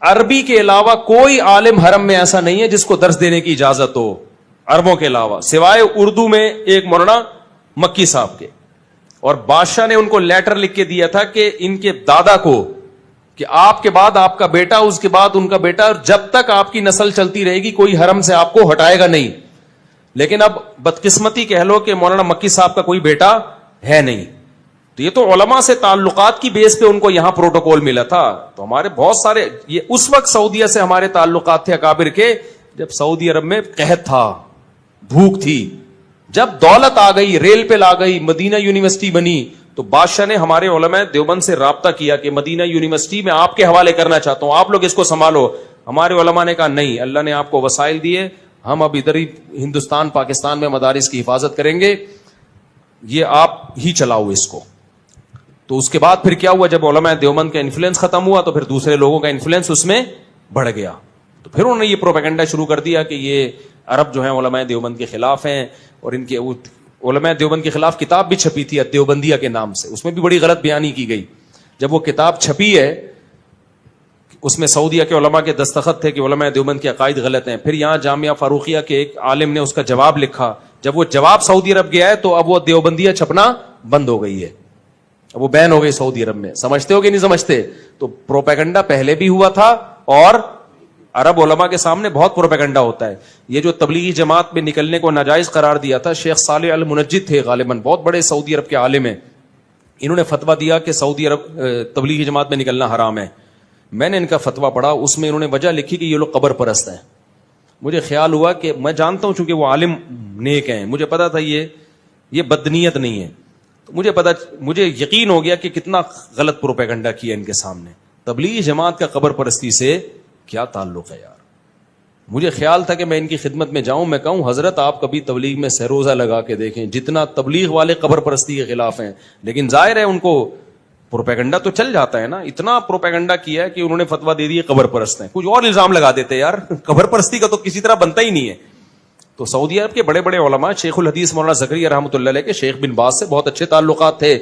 عربی کے علاوہ کوئی عالم حرم میں ایسا نہیں ہے جس کو درس دینے کی اجازت ہو عربوں کے علاوہ، سوائے اردو میں ایک مولانا مکی صاحب کے. اور بادشاہ نے ان کو لیٹر لکھ کے دیا تھا کہ ان کے دادا کو، کہ آپ کے بعد آپ کا بیٹا، اس کے بعد ان کا بیٹا، اور جب تک آپ کی نسل چلتی رہے گی کوئی حرم سے آپ کو ہٹائے گا نہیں. لیکن اب بدقسمتی کہہ لو کہ مولانا مکی صاحب کا کوئی بیٹا ہے نہیں. تو یہ تو علماء سے تعلقات کی بیس پہ ان کو یہاں پروٹوکول ملا تھا. تو ہمارے بہت سارے، یہ اس وقت سعودیہ سے ہمارے تعلقات تھے اکابر کے جب سعودی عرب میں قحط تھا، بھوک تھی. جب دولت آ گئی، ریل پہ لا گئی، مدینہ یونیورسٹی بنی، تو بادشاہ نے ہمارے علماء دیوبند سے رابطہ کیا کہ مدینہ یونیورسٹی میں آپ کے حوالے کرنا چاہتا ہوں، آپ لوگ اس کو سنبھالو. ہمارے علماء نے کہا نہیں، اللہ نے آپ کو وسائل دیے، ہم اب ادھر ہی ہندوستان پاکستان میں مدارس کی حفاظت کریں گے، یہ آپ ہی چلاؤ اس کو. تو اس کے بعد پھر کیا ہوا، جب علماء دیوبند کا انفلوئنس ختم ہوا تو پھر دوسرے لوگوں کا انفلوئنس اس میں بڑھ گیا. تو پھر انہوں نے یہ پروپیگنڈا شروع کر دیا کہ یہ عرب جو ہیں علماء دیوبند کے خلاف ہیں. اور ان کے علماء دیوبند کے خلاف کتاب بھی چھپی تھی دیوبندیہ کے نام سے، اس میں بھی بڑی غلط بیانی کی گئی. جب وہ کتاب چھپی ہے اس میں سعودیہ کے علماء کے دستخط تھے کہ علماء دیوبند کے عقائد غلط ہیں. پھر یہاں جامعہ فاروقیہ کے ایک عالم نے اس کا جواب لکھا. جب وہ جواب سعودی عرب گیا ہے تو اب وہ دیوبندیہ چھپنا بند ہو گئی ہے، اب وہ بین ہو گئی سعودی عرب میں. سمجھتے ہو کہ نہیں سمجھتے؟ تو پروپیگنڈا پہلے بھی ہوا تھا، اور عرب علماء کے سامنے بہت پروپیگنڈا ہوتا ہے. یہ جو تبلیغی جماعت میں نکلنے کو ناجائز قرار دیا تھا، شیخ صالح المنجد تھے غالباً، بہت بڑے سعودی عرب کے عالم ہیں. انہوں نے فتویٰ دیا کہ سعودی عرب تبلیغی جماعت میں نکلنا حرام ہے. میں نے ان کا فتویٰ پڑھا، اس میں انہوں نے وجہ لکھی کہ یہ لوگ قبر پرست ہیں. مجھے خیال ہوا کہ میں جانتا ہوں چونکہ وہ عالم نیک ہیں، مجھے پتا تھا یہ بدنیت نہیں ہے. مجھے یقین ہو گیا کہ کتنا غلط پروپیگنڈا کیا ان کے سامنے. تبلیغی جماعت کا قبر پرستی سے کیا تعلق ہے یار؟ مجھے خیال تھا کہ میں ان کی خدمت میں جاؤں، میں کہوں حضرت آپ کبھی تبلیغ میں سہروزہ لگا کے دیکھیں، جتنا تبلیغ والے قبر پرستی کے خلاف ہیں. لیکن ظاہر ہے ان کو پروپیگنڈا تو چل جاتا ہے نا. اتنا پروپیگنڈا کیا ہے کہ انہوں نے فتویٰ دے دی قبر پرست ہیں. کچھ اور الزام لگا دیتے یار، قبر پرستی کا تو کسی طرح بنتا ہی نہیں ہے. تو سعودی عرب کے بڑے بڑے علماء، شیخ الحدیث مولانا زکریا رحمۃ اللہ علیہ کے شیخ بن باز سے بہت اچھے تعلقات تھے.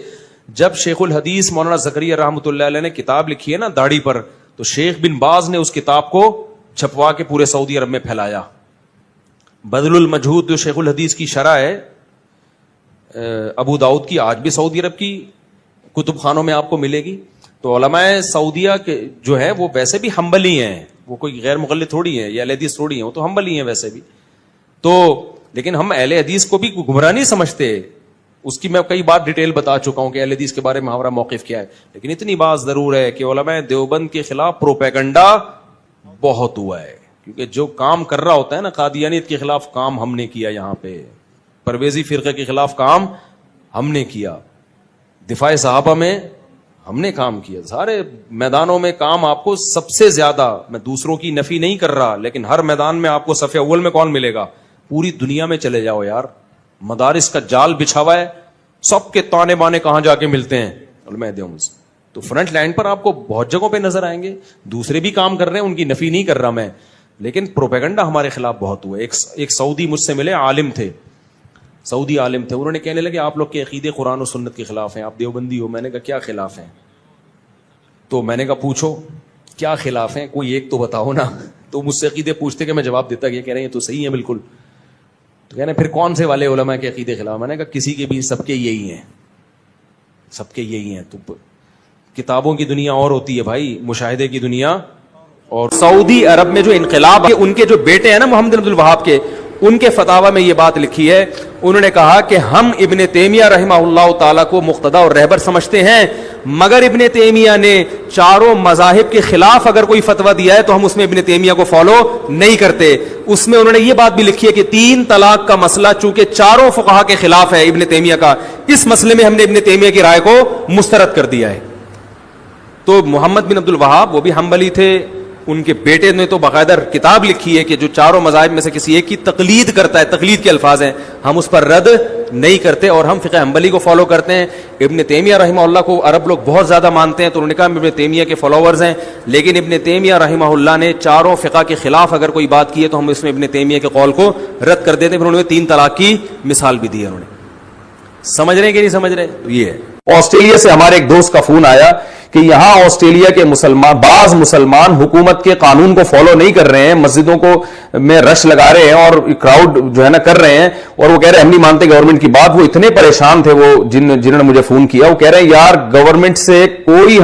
جب شیخ الحدیث مولانا زکریا رحمۃ اللہ علیہ نے کتاب لکھی ہے نا داڑھی پر، تو شیخ بن باز نے اس کتاب کو چھپوا کے پورے سعودی عرب میں پھیلایا. بذل المجہود جو شیخ الحدیث کی شرح ہے ابو داؤد کی، آج بھی سعودی عرب کی کتب خانوں میں آپ کو ملے گی. تو علماء سعودیہ کے جو ہے وہ ویسے بھی حنبلی ہیں، وہ کوئی غیر مقلد تھوڑی ہیں یا اہل حدیث تھوڑی ہیں، وہ تو حنبلی ہیں ویسے بھی. تو لیکن ہم اہل حدیث کو بھی گمراہ نہیں سمجھتے، اس کی میں کئی بار ڈیٹیل بتا چکا ہوں کہ اہل حدیث کے بارے میں ہمارا موقف کیا ہے. لیکن اتنی بات ضرور ہے کہ علماء دیوبند کے خلاف پروپیگنڈا بہت ہوا ہے. کیونکہ جو کام کر رہا ہوتا ہے نا، قادیانیت کے خلاف کام ہم نے کیا، یہاں پہ پرویزی فرقے کے خلاف کام ہم نے کیا، دفاع صحابہ میں ہم نے کام کیا، سارے میدانوں میں کام. آپ کو سب سے زیادہ، میں دوسروں کی نفی نہیں کر رہا، لیکن ہر میدان میں آپ کو صف اول میں کون ملے گا؟ پوری دنیا میں چلے جاؤ یار، مدارس کا جال بچھا ہوا ہے، سب کے تانے بانے کہاں جا کے ملتے ہیں؟ علماء دیوبند. تو فرنٹ لائن پر آپ کو بہت جگہوں پہ نظر آئیں گے. دوسرے بھی کام کر رہے ہیں، ان کی نفی نہیں کر رہا میں، لیکن پروپیگنڈا ہمارے خلاف بہت ہوا. ایک سعودی مجھ سے ملے، عالم تھے، سعودی عالم تھے. انہوں نے کہنے لگے آپ لوگ کے عقیدے قرآن و سنت کے خلاف ہیں، آپ دیوبندی ہو. میں نے کہا کیا خلاف ہیں؟ تو میں نے کہا پوچھو کیا خلاف ہیں، کوئی ایک تو بتاؤ نا. تو مجھ سے عقیدے پوچھتے کہ میں جواب دیتا کہ کہہ رہے ہیں تو صحیح ہے بالکل. تو کہنے پھر کون سے والے علماء کے عقیدے خلاف؟ میں نے کہا کسی کے بھی، سب کے یہی ہیں، سب کے یہی ہیں. تو کتابوں کی دنیا اور ہوتی ہے بھائی، مشاہدے کی دنیا. اور سعودی عرب میں جو انقلاب، ان کے جو بیٹے ہیں نا محمد بن عبد الوہاب کے، ان کے فتاوی میں یہ بات لکھی ہے. انہوں نے کہا کہ ہم ابن تیمیہ رحمہ اللہ تعالیٰ کو مقتدی اور رہبر سمجھتے ہیں، مگر ابن تیمیہ نے چاروں مذاہب کے خلاف اگر کوئی فتویٰ دیا ہے تو ہم اس میں ابن تیمیہ کو فالو نہیں کرتے. اس میں انہوں نے یہ بات بھی لکھی ہے کہ 3 طلاق کا مسئلہ چونکہ چاروں فقہا کے خلاف ہے ابن تیمیہ کا، اس مسئلے میں ہم نے ابن تیمیہ کی رائے کو مسترد کر دیا ہے. تو محمد بن عبد الوہاب وہ بھی حنبلی تھے، ان کے بیٹے نے تو باقاعدہ کتاب لکھی ہے کہ جو چاروں مذاہب میں سے کسی ایک کی تقلید کرتا ہے، تقلید کے الفاظ ہیں، ہم اس پر رد نہیں کرتے اور ہم فقہ حنبلی کو فالو کرتے ہیں. ابن تیمیہ رحمہ اللہ کو عرب لوگ بہت زیادہ مانتے ہیں، تو انہوں نے کہا ہم ابن تیمیہ کے فالوورز ہیں. لیکن ابن تیمیہ رحمہ اللہ نے چاروں فقہ کے خلاف اگر کوئی بات کی ہے تو ہم اس میں ابن تیمیہ کے قول کو رد کر دیتے ہیں. پھر انہوں نے 3 طلاق کی مثال بھی دی ہے. انہوں نے، سمجھ رہے ہیں کہ نہیں سمجھ رہے؟ یہ ہے. آسٹریلیا سے ہمارے ایک دوست کا فون آیا کہ یہاں آسٹریلیا کے بعض مسلمان حکومت کے قانون کو فالو نہیں کر رہے ہیں, مسجدوں کو میں رش لگا رہے ہیں اور کراؤڈ جو ہے نا کر رہے ہیں, اور وہ کہہ رہے ہیں ہم نہیں مانتے گورنمنٹ کی بات. وہ اتنے پریشان تھے, وہ جنہوں نے مجھے فون کیا, وہ کہہ رہے ہیں یار گورنمنٹ سے کوئی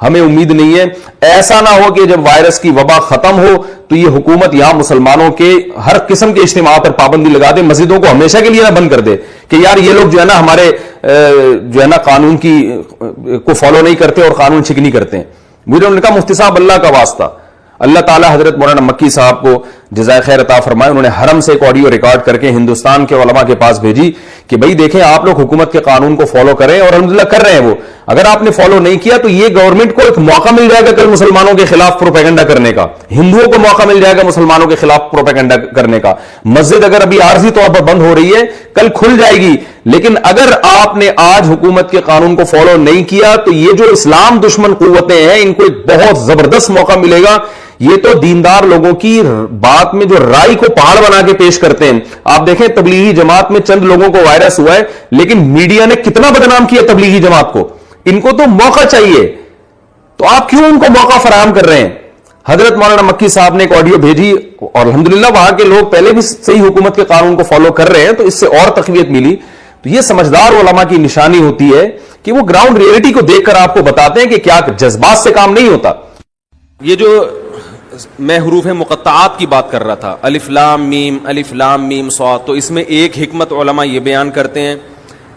ہمیں امید نہیں ہے. ایسا نہ ہو کہ جب وائرس کی وبا ختم ہو تو یہ حکومت یہاں مسلمانوں کے ہر قسم کے اجتماع پر پابندی لگا دے, مسجدوں کو ہمیشہ کے لیے نہ بند کر دے کہ یار یہ لوگ جو ہے نا ہمارے جو ہے نا قانون کی کو فالو نہیں کرتے اور قانون شکنی کرتے ہیں. مجھے انہوں نے کہا مفتی صاحب اللہ کا واسطہ, اللہ تعالیٰ حضرت مولانا مکی صاحب کو جزائے خیر عطا فرمائے, انہوں نے حرم سے ایک آڈیو ریکارڈ کر کے ہندوستان کے علماء کے پاس بھیجی کہ بھئی دیکھیں آپ لوگ حکومت کے قانون کو فالو کریں, اور الحمدللہ کر رہے ہیں وہ. اگر آپ نے فالو نہیں کیا تو یہ گورنمنٹ کو ایک موقع مل جائے گا کل مسلمانوں کے خلاف پروپیگنڈا کرنے کا, ہندوؤں کو موقع مل جائے گا مسلمانوں کے خلاف پروپیگنڈا کرنے کا. مسجد اگر ابھی عارضی طور پر بند ہو رہی ہے, کل کھل جائے گی, لیکن اگر آپ نے آج حکومت کے قانون کو فالو نہیں کیا تو یہ جو اسلام دشمن قوتیں ہیں ان کو ایک بہت زبردست موقع ملے گا. یہ تو دیندار لوگوں کی بات میں جو رائے کو پہاڑ بنا کے پیش کرتے ہیں. آپ دیکھیں تبلیغی جماعت میں چند لوگوں کو وائرس ہوا ہے, لیکن میڈیا نے کتنا بدنام کیا تبلیغی جماعت کو. ان کو تو موقع چاہیے, تو آپ کیوں ان کو موقع فراہم کر رہے ہیں؟ حضرت مولانا مکی صاحب نے ایک آڈیو بھیجی, اور الحمدللہ وہاں کے لوگ پہلے بھی صحیح حکومت کے قانون کو فالو کر رہے ہیں, تو اس سے اور تقویت ملی. تو یہ سمجھدار علماء کی نشانی ہوتی ہے کہ وہ گراؤنڈ ریئلٹی کو دیکھ کر آپ کو بتاتے ہیں کہ کیا جذبات سے کام نہیں ہوتا. یہ جو میں حروف مقطعات کی بات کر رہا تھا, الف لام میم صاد, تو اس میں ایک حکمت علماء یہ بیان کرتے ہیں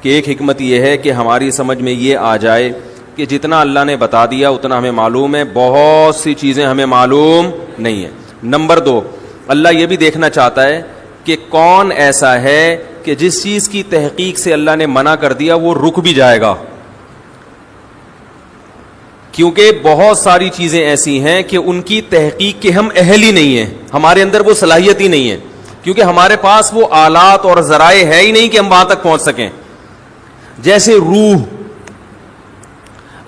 کہ ایک حکمت یہ ہے کہ ہماری سمجھ میں یہ آ جائے کہ جتنا اللہ نے بتا دیا اتنا ہمیں معلوم ہے, بہت سی چیزیں ہمیں معلوم نہیں ہیں. نمبر 2, اللہ یہ بھی دیکھنا چاہتا ہے کہ کون ایسا ہے کہ جس چیز کی تحقیق سے اللہ نے منع کر دیا وہ رک بھی جائے گا, کیونکہ بہت ساری چیزیں ایسی ہیں کہ ان کی تحقیق کے ہم اہل ہی نہیں ہیں, ہمارے اندر وہ صلاحیت ہی نہیں ہے, کیونکہ ہمارے پاس وہ آلات اور ذرائع ہے ہی نہیں کہ ہم وہاں تک پہنچ سکیں. جیسے روح,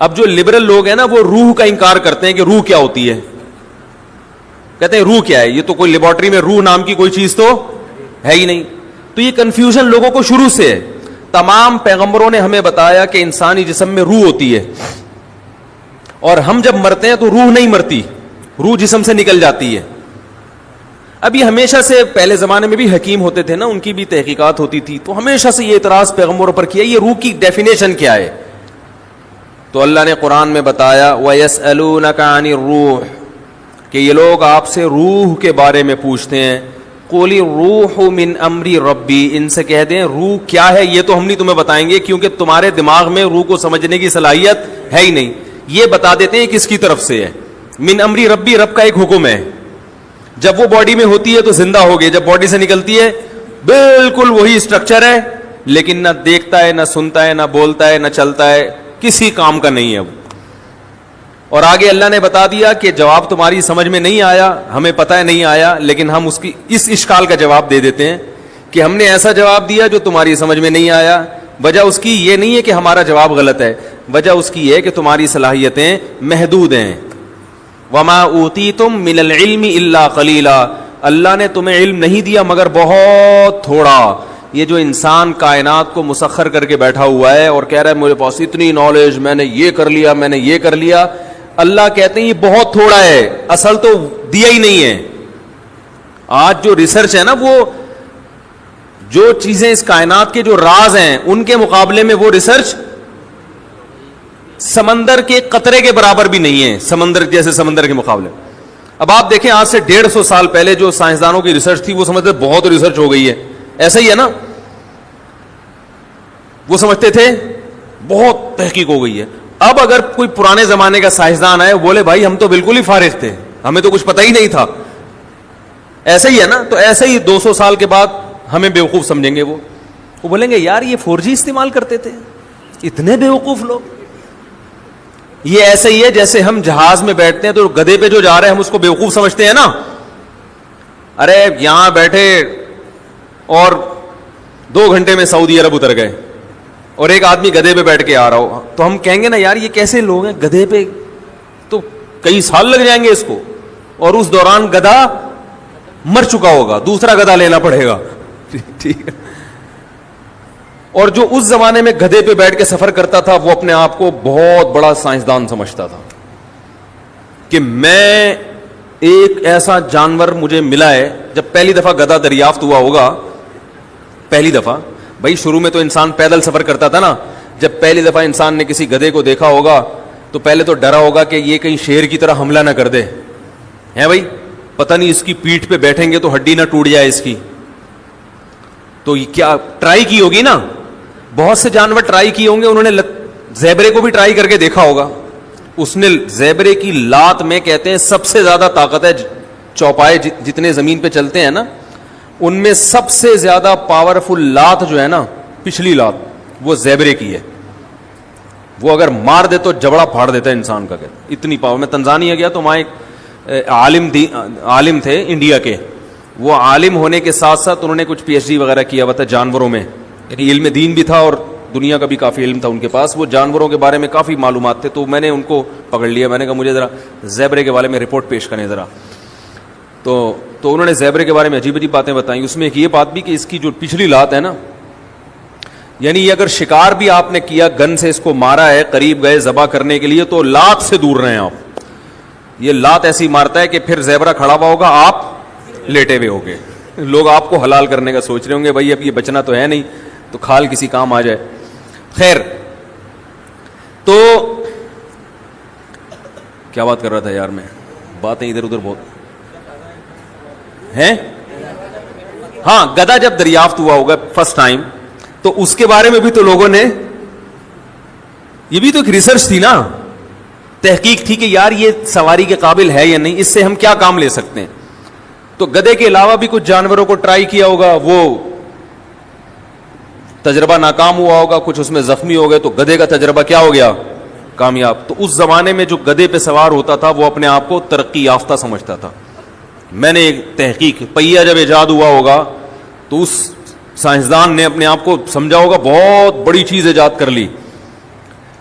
اب جو لبرل لوگ ہیں نا وہ روح کا انکار کرتے ہیں کہ روح کیا ہوتی ہے, کہتے ہیں روح کیا ہے, یہ تو کوئی لیبارٹری میں روح نام کی کوئی چیز تو ہے ہی نہیں. تو یہ کنفیوژن لوگوں کو شروع سے ہے. تمام پیغمبروں نے ہمیں بتایا کہ انسانی جسم میں روح ہوتی ہے, اور ہم جب مرتے ہیں تو روح نہیں مرتی, روح جسم سے نکل جاتی ہے. ابھی ہمیشہ سے پہلے زمانے میں بھی حکیم ہوتے تھے نا, ان کی بھی تحقیقات ہوتی تھی, تو ہمیشہ سے یہ اعتراض پیغمبروں پر کیا یہ روح کی ڈیفینیشن کیا ہے. تو اللہ نے قرآن میں بتایا وَيَسْأَلُونَكَ عَنِ الرُّوحِ, کہ یہ لوگ آپ سے روح کے بارے میں پوچھتے ہیں. قُلِ الرُّوحُ مِنْ أَمْرِ رَبِّي, ان سے کہہ دیں روح کیا ہے یہ تو ہم نہیں تمہیں بتائیں گے, کیونکہ تمہارے دماغ میں روح کو سمجھنے کی صلاحیت ہے ہی نہیں. یہ بتا دیتے ہیں کس کی طرف سے ہے. من امری ربی, رب کا ایک حکم ہے, جب وہ باڈی میں ہوتی ہے تو زندہ ہو گئی, جب باڈی سے نکلتی ہے بالکل وہی اسٹرکچر ہے, لیکن نہ دیکھتا ہے, نہ سنتا ہے, نہ بولتا ہے, نہ چلتا ہے, کسی کام کا نہیں ہے وہ. اور آگے اللہ نے بتا دیا کہ جواب تمہاری سمجھ میں نہیں آیا, ہمیں پتہ ہے نہیں آیا, لیکن ہم اس اشکال کا جواب دے دیتے ہیں کہ ہم نے ایسا جواب دیا جو تمہاری سمجھ میں نہیں آیا. وجہ اس کی یہ نہیں ہے کہ ہمارا جواب غلط ہے, وجہ اس کی یہ ہے کہ تمہاری صلاحیتیں محدود ہیں. وما اوتیتم من العلم الا قلیلا, اللہ نے تمہیں علم نہیں دیا مگر بہت تھوڑا. یہ جو انسان کائنات کو مسخر کر کے بیٹھا ہوا ہے اور کہہ رہا ہے میرے پاس اتنی نالج, میں نے یہ کر لیا, میں نے یہ کر لیا, اللہ کہتے ہیں یہ بہت تھوڑا ہے, اصل تو دیا ہی نہیں ہے. آج جو ریسرچ ہے نا, وہ جو چیزیں اس کائنات کے جو راز ہیں ان کے مقابلے میں وہ ریسرچ سمندر کے قطرے کے برابر بھی نہیں ہے, سمندر جیسے سمندر کے مقابلے. اب آپ دیکھیں آج سے 150 سال پہلے جو سائنسدانوں کی ریسرچ تھی وہ سمجھتے بہت ریسرچ ہو گئی ہے, ایسا ہی ہے نا, وہ سمجھتے تھے بہت تحقیق ہو گئی ہے. اب اگر کوئی پرانے زمانے کا سائنسدان آئے بولے بھائی ہم تو بالکل ہی فارغ تھے, ہمیں تو کچھ پتہ ہی نہیں تھا, ایسا ہی ہے نا, تو ایسا ہی 200 سال کے بعد ہمیں بیوقوف سمجھیں گے. وہ بولیں گے یار یہ 4G استعمال کرتے تھے, اتنے بیوقوف لوگ. یہ ایسا ہی ہے جیسے ہم جہاز میں بیٹھتے ہیں تو گدھے پہ جو جا رہے ہیں ہم اس کو بیوقوف سمجھتے ہیں نا. ارے یہاں بیٹھے اور 2 گھنٹے میں سعودی عرب اتر گئے, اور ایک آدمی گدھے پہ بیٹھ کے آ رہا ہو, تو ہم کہیں گے نا یار یہ کیسے لوگ ہیں, گدھے پہ تو کئی سال لگ جائیں گے اس کو, اور اس دوران گدھا مر چکا ہوگا, دوسرا گدھا لینا پڑے گا. ٹھیک ہے, اور جو اس زمانے میں گدھے پہ بیٹھ کے سفر کرتا تھا وہ اپنے آپ کو بہت بڑا سائنسدان سمجھتا تھا کہ میں ایک ایسا جانور مجھے ملا ہے. جب پہلی دفعہ گدھا دریافت ہوا ہوگا, پہلی دفعہ, بھائی شروع میں تو انسان پیدل سفر کرتا تھا نا, جب پہلی دفعہ انسان نے کسی گدھے کو دیکھا ہوگا تو پہلے تو ڈرا ہوگا کہ یہ کہیں شیر کی طرح حملہ نہ کر دے, ہے بھائی, پتہ نہیں اس کی پیٹھ پہ بیٹھیں گے تو ہڈی نہ ٹوٹ جائے اس کی. تو یہ کیا ٹرائی کی ہوگی نا, بہت سے جانور ٹرائی کیے ہوں گے, انہوں نے زیبرے کو بھی ٹرائی کر کے دیکھا ہوگا. اس نے زیبرے کی لات میں کہتے ہیں سب سے زیادہ طاقت ہے, چوپائے جتنے زمین پہ چلتے ہیں نا ان میں سب سے زیادہ پاورفل لات جو ہے نا, پچھلی لات, وہ زیبرے کی ہے. وہ اگر مار دے تو جبڑا پھاڑ دیتا ہے انسان کا, اتنی پاور. میں تنزانیہ گیا تو وہاں ایک عالم تھے انڈیا کے, وہ عالم ہونے کے ساتھ ساتھ انہوں نے کچھ PhD وغیرہ کیا ہوا تھا جانوروں میں, یعنی علم دین بھی تھا اور دنیا کا بھی کافی علم تھا ان کے پاس. وہ جانوروں کے بارے میں کافی معلومات تھے, تو میں نے ان کو پکڑ لیا. میں نے کہا مجھے ذرا زیبرے کے بارے میں رپورٹ پیش کریں ذرا. تو انہوں نے زیبرے کے بارے میں عجیب عجیب باتیں بتائیں. اس میں ایک یہ بات بھی کہ اس کی جو پچھلی لات ہے نا, یعنی یہ اگر شکار بھی آپ نے کیا, گن سے اس کو مارا ہے, قریب گئے ذبح کرنے کے لیے, تو لات سے دور رہیں آپ. یہ لات ایسی مارتا ہے کہ پھر زیبرا کھڑا ہوا ہوگا, آپ لیٹے ہوئے ہوگے. لوگ آپ کو حلال کرنے کا سوچ رہے ہوں گے, بھائی اب یہ بچنا تو ہے نہیں تو کھال کسی کام آ جائے. خیر, تو کیا بات کر رہا تھا یار میں, باتیں ادھر ادھر بہت ہیں. ہاں, گدھا جب دریافت ہوا ہوگا فرسٹ ٹائم, تو اس کے بارے میں بھی تو لوگوں نے, یہ بھی تو ایک ریسرچ تھی نا, تحقیق تھی کہ یار یہ سواری کے قابل ہے یا نہیں, اس سے ہم کیا کام لے سکتے ہیں. تو گدھے کے علاوہ بھی کچھ جانوروں کو ٹرائی کیا ہوگا, وہ تجربہ ناکام ہوا ہوگا, کچھ اس میں زخمی ہو گئے, تو گدھے کا تجربہ کیا ہو گیا, کامیاب. تو اس زمانے میں جو گدھے پہ سوار ہوتا تھا وہ اپنے آپ کو ترقی یافتہ سمجھتا تھا. میں نے ایک تحقیق, پہیا جب ایجاد ہوا ہوگا تو اس سائنسدان نے اپنے آپ کو سمجھا ہوگا بہت بڑی چیز ایجاد کر لی.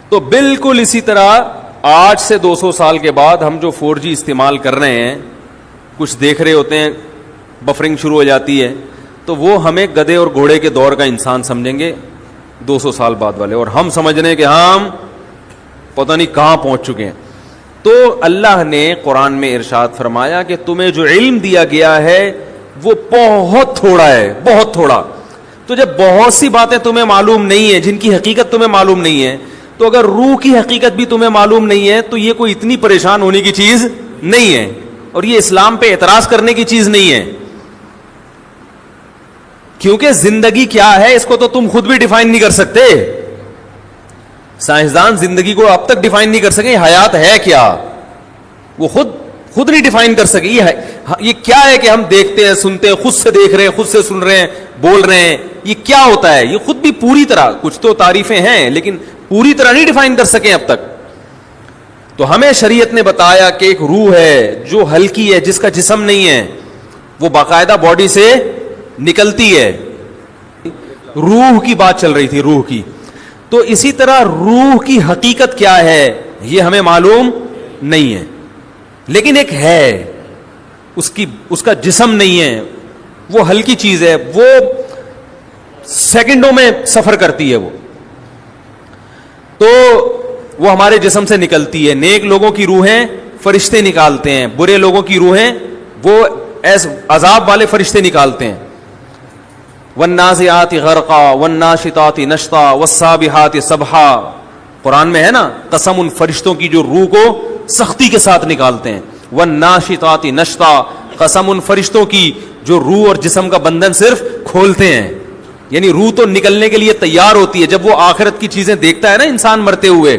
تو بالکل اسی طرح آج سے 200 سال کے بعد ہم جو 4G استعمال کر رہے ہیں, کچھ دیکھ رہے ہوتے ہیں, بفرنگ شروع ہو جاتی ہے, تو وہ ہمیں گدھے اور گھوڑے کے دور کا انسان سمجھیں گے 200 سال بعد والے, اور ہم سمجھ رہے ہیں کہ ہم پتہ نہیں کہاں پہنچ چکے ہیں. تو اللہ نے قرآن میں ارشاد فرمایا کہ تمہیں جو علم دیا گیا ہے وہ بہت تھوڑا ہے, بہت تھوڑا. تو جب بہت سی باتیں تمہیں معلوم نہیں ہیں, جن کی حقیقت تمہیں معلوم نہیں ہے, تو اگر روح کی حقیقت بھی تمہیں معلوم نہیں ہے تو یہ کوئی اتنی پریشان ہونے کی چیز نہیں ہے, اور یہ اسلام پہ اعتراض کرنے کی چیز نہیں ہے. کیونکہ زندگی کیا ہے اس کو تو تم خود بھی ڈیفائن نہیں کر سکتے. سائنسدان زندگی کو اب تک ڈیفائن نہیں کر سکے, حیات ہے کیا وہ خود نہیں ڈیفائن کر سکے. یہ کیا ہے کہ ہم دیکھتے ہیں, سنتے ہیں, خود سے دیکھ رہے ہیں, خود سے سن رہے ہیں, بول رہے ہیں, یہ کیا ہوتا ہے, یہ خود بھی پوری طرح, کچھ تو تعریفیں ہیں لیکن پوری طرح نہیں ڈیفائن کر سکے اب تک. تو ہمیں شریعت نے بتایا کہ ایک روح ہے جو ہلکی ہے, جس کا جسم نہیں ہے, وہ باقاعدہ باڈی سے نکلتی ہے. روح کی بات چل رہی تھی, روح کی. تو اسی طرح روح کی حقیقت کیا ہے یہ ہمیں معلوم نہیں ہے, لیکن ایک ہے, اس کا جسم نہیں ہے, وہ ہلکی چیز ہے, وہ سیکنڈوں میں سفر کرتی ہے. تو وہ ہمارے جسم سے نکلتی ہے. نیک لوگوں کی روحیں فرشتے نکالتے ہیں, برے لوگوں کی روحیں وہ عذاب والے فرشتے نکالتے ہیں. والنازعات غرقا والناشطات نشطا والسابحات سبحا, قرآن میں ہے نا, قسم ان فرشتوں کی جو روح کو سختی کے ساتھ نکالتے ہیں. والناشطات نشطا, قسم ان فرشتوں کی جو روح اور جسم کا بندھن صرف کھولتے ہیں. یعنی روح تو نکلنے کے لیے تیار ہوتی ہے. جب وہ آخرت کی چیزیں دیکھتا ہے نا انسان مرتے ہوئے,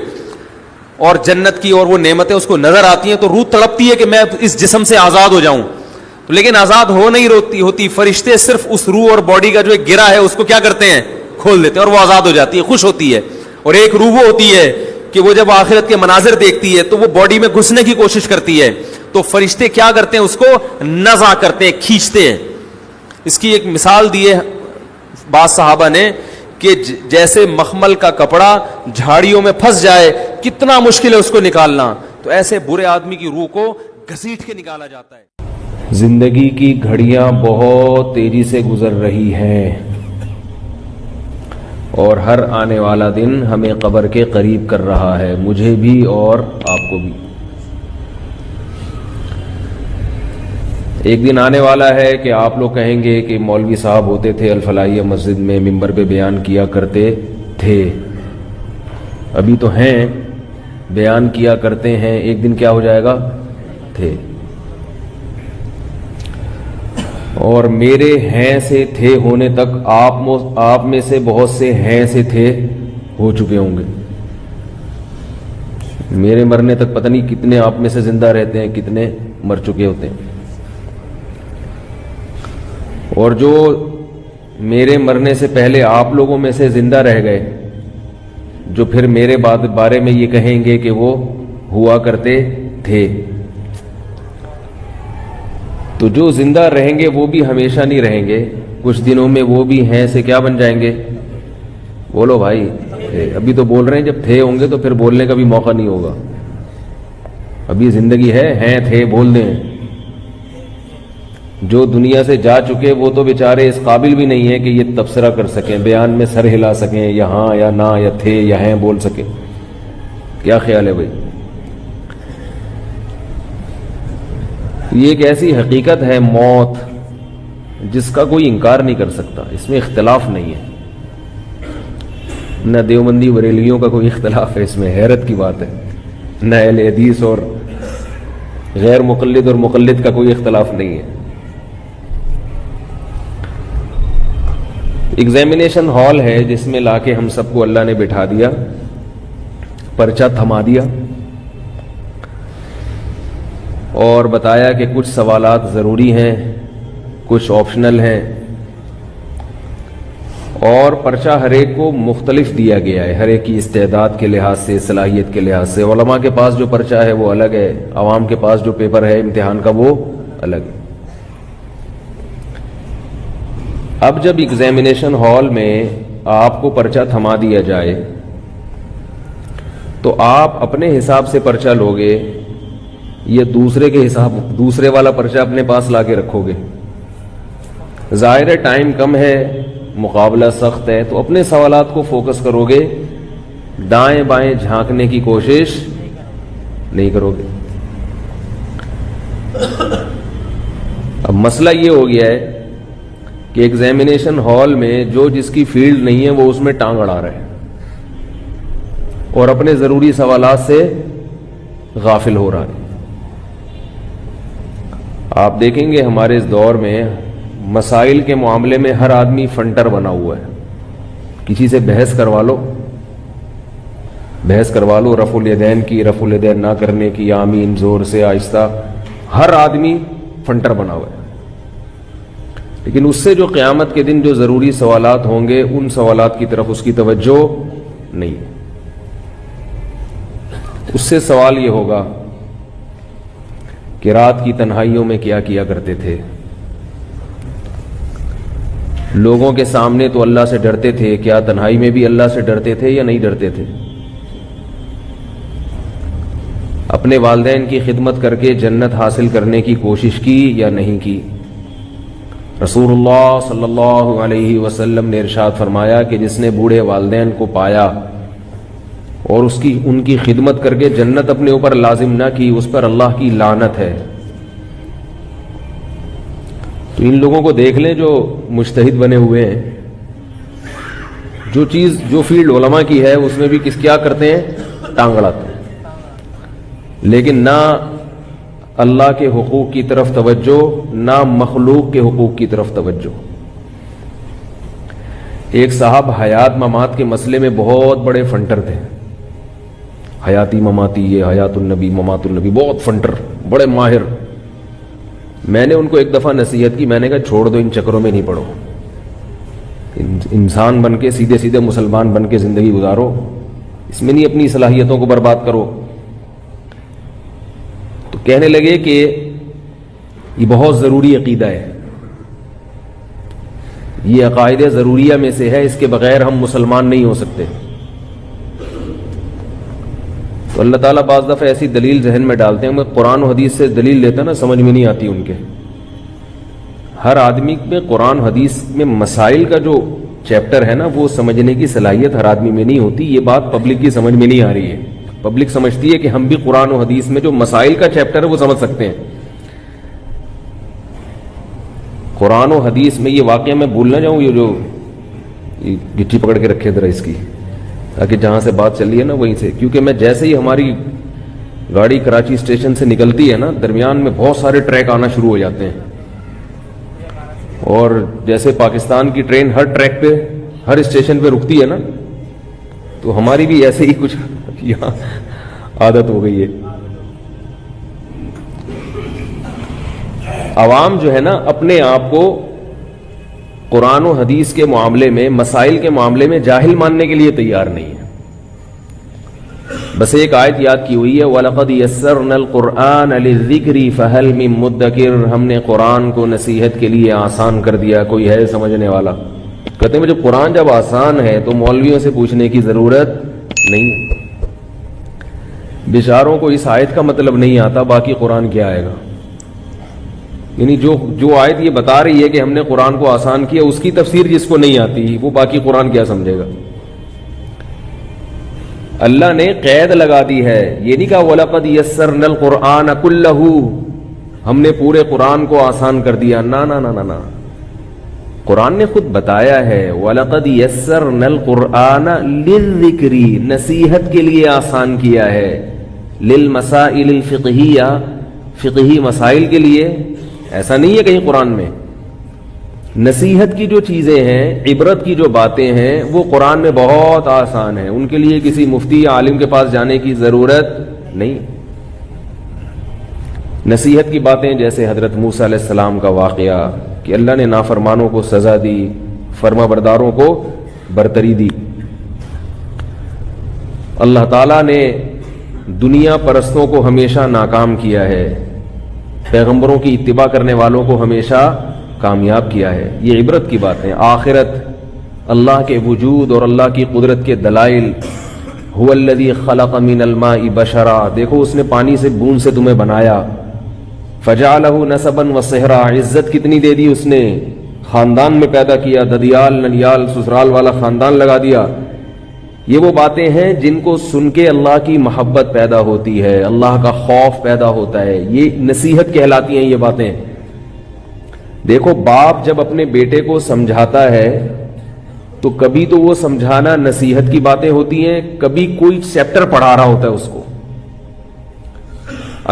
اور جنت کی اور وہ نعمتیں اس کو نظر آتی ہیں, تو روح تڑپتی ہے کہ میں اس جسم سے آزاد ہو جاؤں, لیکن آزاد ہو نہیں ہوتی. فرشتے صرف اس روح اور باڈی کا جو ایک گرہ ہے اس کو کیا کرتے ہیں, کھول دیتے ہیں, اور وہ آزاد ہو جاتی ہے, خوش ہوتی ہے. اور ایک روح وہ ہوتی ہے کہ وہ جب آخرت کے مناظر دیکھتی ہے تو وہ باڈی میں گھسنے کی کوشش کرتی ہے, تو فرشتے کیا کرتے ہیں, اس کو نزع کرتے ہیں, کھینچتے ہیں. اس کی ایک مثال دی ہے بعض صحابہ نے کہ جیسے مخمل کا کپڑا جھاڑیوں میں پھنس جائے, کتنا مشکل ہے اس کو نکالنا, تو ایسے برے آدمی کی روح کو گھسیٹ کے نکالا جاتا ہے. زندگی کی گھڑیاں بہت تیزی سے گزر رہی ہیں. اور ہر آنے والا دن ہمیں قبر کے قریب کر رہا ہے، مجھے بھی اور آپ کو بھی۔ ایک دن آنے والا ہے کہ آپ لوگ کہیں گے کہ مولوی صاحب ہوتے تھے الفلاحیہ مسجد میں ممبر پہ بیان کیا کرتے تھے، ابھی تو ہیں، بیان کیا کرتے ہیں، ایک دن کیا ہو جائے گا؟ تھے۔ اور میرے ہیں سے تھے ہونے تک آپ میں سے بہت سے ہیں سے تھے ہو چکے ہوں گے۔ میرے مرنے تک پتہ نہیں کتنے آپ میں سے زندہ رہتے ہیں، کتنے مر چکے ہوتے ہیں۔ اور جو میرے مرنے سے پہلے آپ لوگوں میں سے زندہ رہ گئے، جو پھر میرے بارے میں یہ کہیں گے کہ وہ ہوا کرتے تھے، تو جو زندہ رہیں گے وہ بھی ہمیشہ نہیں رہیں گے، کچھ دنوں میں وہ بھی ہیں سے کیا بن جائیں گے؟ بولو بھائی، ابھی تو بول رہے ہیں، جب تھے ہوں گے تو پھر بولنے کا بھی موقع نہیں ہوگا۔ ابھی زندگی ہے، ہیں تھے بول دیں۔ جو دنیا سے جا چکے وہ تو بیچارے اس قابل بھی نہیں ہیں کہ یہ تبصرہ کر سکیں، بیان میں سر ہلا سکیں، یا ہاں یا نہ یا تھے یا ہیں بول سکیں۔ کیا خیال ہے بھائی؟ یہ ایک ایسی حقیقت ہے موت جس کا کوئی انکار نہیں کر سکتا، اس میں اختلاف نہیں ہے، نہ دیوبندی بریلویوں کا کوئی اختلاف ہے اس میں، حیرت کی بات ہے، نہ اہل حدیث اور غیر مقلد اور مقلد کا کوئی اختلاف نہیں ہے۔ ایگزامینیشن ہال ہے جس میں لا کے ہم سب کو اللہ نے بٹھا دیا، پرچہ تھما دیا اور بتایا کہ کچھ سوالات ضروری ہیں، کچھ آپشنل ہیں، اور پرچہ ہر ایک کو مختلف دیا گیا ہے، ہر ایک کی استعداد کے لحاظ سے، صلاحیت کے لحاظ سے۔ علماء کے پاس جو پرچہ ہے وہ الگ ہے، عوام کے پاس جو پیپر ہے امتحان کا وہ الگ ہے۔ اب جب ایگزامینیشن ہال میں آپ کو پرچہ تھما دیا جائے تو آپ اپنے حساب سے پرچہ لوگے یا دوسرے والا پرچہ اپنے پاس لا کے رکھو گے؟ ظاہر ہے ٹائم کم ہے، مقابلہ سخت ہے، تو اپنے سوالات کو فوکس کرو گے، دائیں بائیں جھانکنے کی کوشش نہیں کرو گے۔ اب مسئلہ یہ ہو گیا ہے کہ ایگزامینیشن ہال میں جو جس کی فیلڈ نہیں ہے وہ اس میں ٹانگ اڑا رہا ہے اور اپنے ضروری سوالات سے غافل ہو رہا ہے۔ آپ دیکھیں گے ہمارے اس دور میں مسائل کے معاملے میں ہر آدمی فنٹر بنا ہوا ہے، کسی سے بحث کروا لو رفع الیدین کی، رفع الیدین نہ کرنے کی، آمین زور سے آہستہ، ہر آدمی فنٹر بنا ہوا ہے۔ لیکن اس سے جو قیامت کے دن جو ضروری سوالات ہوں گے ان سوالات کی طرف اس کی توجہ نہیں ہے۔ اس سے سوال یہ ہوگا کہ رات کی تنہائیوں میں کیا کیا کرتے تھے، لوگوں کے سامنے تو اللہ سے ڈرتے تھے، کیا تنہائی میں بھی اللہ سے ڈرتے تھے یا نہیں ڈرتے تھے؟ اپنے والدین کی خدمت کر کے جنت حاصل کرنے کی کوشش کی یا نہیں کی؟ رسول اللہ صلی اللہ علیہ وسلم نے ارشاد فرمایا کہ جس نے بوڑھے والدین کو پایا اور ان کی خدمت کر کے جنت اپنے اوپر لازم نہ کی، اس پر اللہ کی لعنت ہے۔ تو ان لوگوں کو دیکھ لیں جو مجتہد بنے ہوئے ہیں، جو فیلڈ علماء کی ہے اس میں بھی کیا کرتے ہیں؟ ٹانگ اڑاتے ہیں، لیکن نہ اللہ کے حقوق کی طرف توجہ، نہ مخلوق کے حقوق کی طرف توجہ۔ ایک صاحب حیات ممات کے مسئلے میں بہت بڑے فنٹر تھے، حیاتی مماتی، یہ حیات النبی ممات النبی، بہت فنٹر، بڑے ماہر۔ میں نے ان کو ایک دفعہ نصیحت کی، میں نے کہا چھوڑ دو ان چکروں میں نہیں پڑو، انسان بن کے سیدھے سیدھے مسلمان بن کے زندگی گزارو، اس میں نہیں اپنی صلاحیتوں کو برباد کرو۔ تو کہنے لگے کہ یہ بہت ضروری عقیدہ ہے، یہ عقائد ضروریہ میں سے ہے، اس کے بغیر ہم مسلمان نہیں ہو سکتے۔ تو اللہ تعالیٰ بعض دفعہ ایسی دلیل ذہن میں ڈالتے ہیں، میں قرآن و حدیث سے دلیل لیتا نا سمجھ میں نہیں آتی ان کے۔ ہر آدمی میں قرآن حدیث میں مسائل کا جو چیپٹر ہے نا وہ سمجھنے کی صلاحیت ہر آدمی میں نہیں ہوتی. یہ بات پبلک کی سمجھ میں نہیں آ رہی ہے. پبلک سمجھتی ہے کہ ہم بھی قرآن و حدیث میں جو مسائل کا چیپٹر ہے وہ سمجھ سکتے ہیں. قرآن و حدیث میں یہ واقعہ میں بھول نہ جاؤں, یہ جو گٹی پکڑ کے رکھے ذرا اس کی, تاکہ جہاں سے بات چل رہی ہے نا وہیں سے, کیونکہ میں جیسے ہی ہماری گاڑی کراچی اسٹیشن سے نکلتی ہے نا درمیان میں بہت سارے ٹریک آنا شروع ہو جاتے ہیں, اور جیسے پاکستان کی ٹرین ہر ٹریک پہ ہر اسٹیشن پہ رکتی ہے نا, تو ہماری بھی ایسے ہی کچھ یہاں عادت ہو گئی ہے. عوام جو ہے نا اپنے آپ کو قرآن و حدیث کے معاملے میں, مسائل کے معاملے میں جاہل ماننے کے لیے تیار نہیں ہے. بس ایک آیت یاد کی ہوئی ہے, وَلَقَدْ يَسَّرْنَا الْقُرْآنَ لِلذِّكْرِ فَهَلْ مِن مُدَّكِرٍ, ہم نے قرآن کو نصیحت کے لیے آسان کر دیا, کوئی ہے سمجھنے والا؟ کہتے ہیں جب قرآن جب آسان ہے تو مولویوں سے پوچھنے کی ضرورت نہیں. بیچاروں کو اس آیت کا مطلب نہیں آتا, باقی قرآن کیا آئے گا. یعنی جو آیت یہ بتا رہی ہے کہ ہم نے قرآن کو آسان کیا, اس کی تفسیر جس کو نہیں آتی وہ باقی قرآن کیا سمجھے گا. اللہ نے قید لگا دی ہے, یہ نہیں کہا وَلَقَدْ يَسَّرْنَا الْقُرْآنَ كُلَّهُ, ہم نے پورے قرآن کو آسان کر دیا. نا نا نا نا, قرآن نے خود بتایا ہے وَلَقَدْ يَسَّرْنَا الْقُرْآنَ لِلذِّكْرِ, نصیحت کے لیے آسان کیا ہے, لِلْمَسَائِلِ الْفِقْهِيَّةِ, فقہی مسائل کے لیے. ایسا نہیں ہے کہیں قرآن میں. نصیحت کی جو چیزیں ہیں, عبرت کی جو باتیں ہیں, وہ قرآن میں بہت آسان ہیں, ان کے لیے کسی مفتی یا عالم کے پاس جانے کی ضرورت نہیں. نصیحت کی باتیں جیسے حضرت موسیٰ علیہ السلام کا واقعہ کہ اللہ نے نافرمانوں کو سزا دی, فرما برداروں کو برتری دی. اللہ تعالیٰ نے دنیا پرستوں کو ہمیشہ ناکام کیا ہے, پیغمبروں کی اتباع کرنے والوں کو ہمیشہ کامیاب کیا ہے. یہ عبرت کی باتیں. آخرت, اللہ کے وجود اور اللہ کی قدرت کے دلائل. هو الذی خلق من الماء بشرا, دیکھو اس نے پانی سے بوند سے تمہیں بنایا. فجعلہ نسبا وصہرا, عزت کتنی دے دی اس نے, خاندان میں پیدا کیا, ددیال ننیال سسرال والا خاندان لگا دیا. یہ وہ باتیں ہیں جن کو سن کے اللہ کی محبت پیدا ہوتی ہے, اللہ کا خوف پیدا ہوتا ہے. یہ نصیحت کہلاتی ہیں یہ باتیں. دیکھو باپ جب اپنے بیٹے کو سمجھاتا ہے تو کبھی تو وہ سمجھانا نصیحت کی باتیں ہوتی ہیں, کبھی کوئی چیپٹر پڑھا رہا ہوتا ہے اس کو.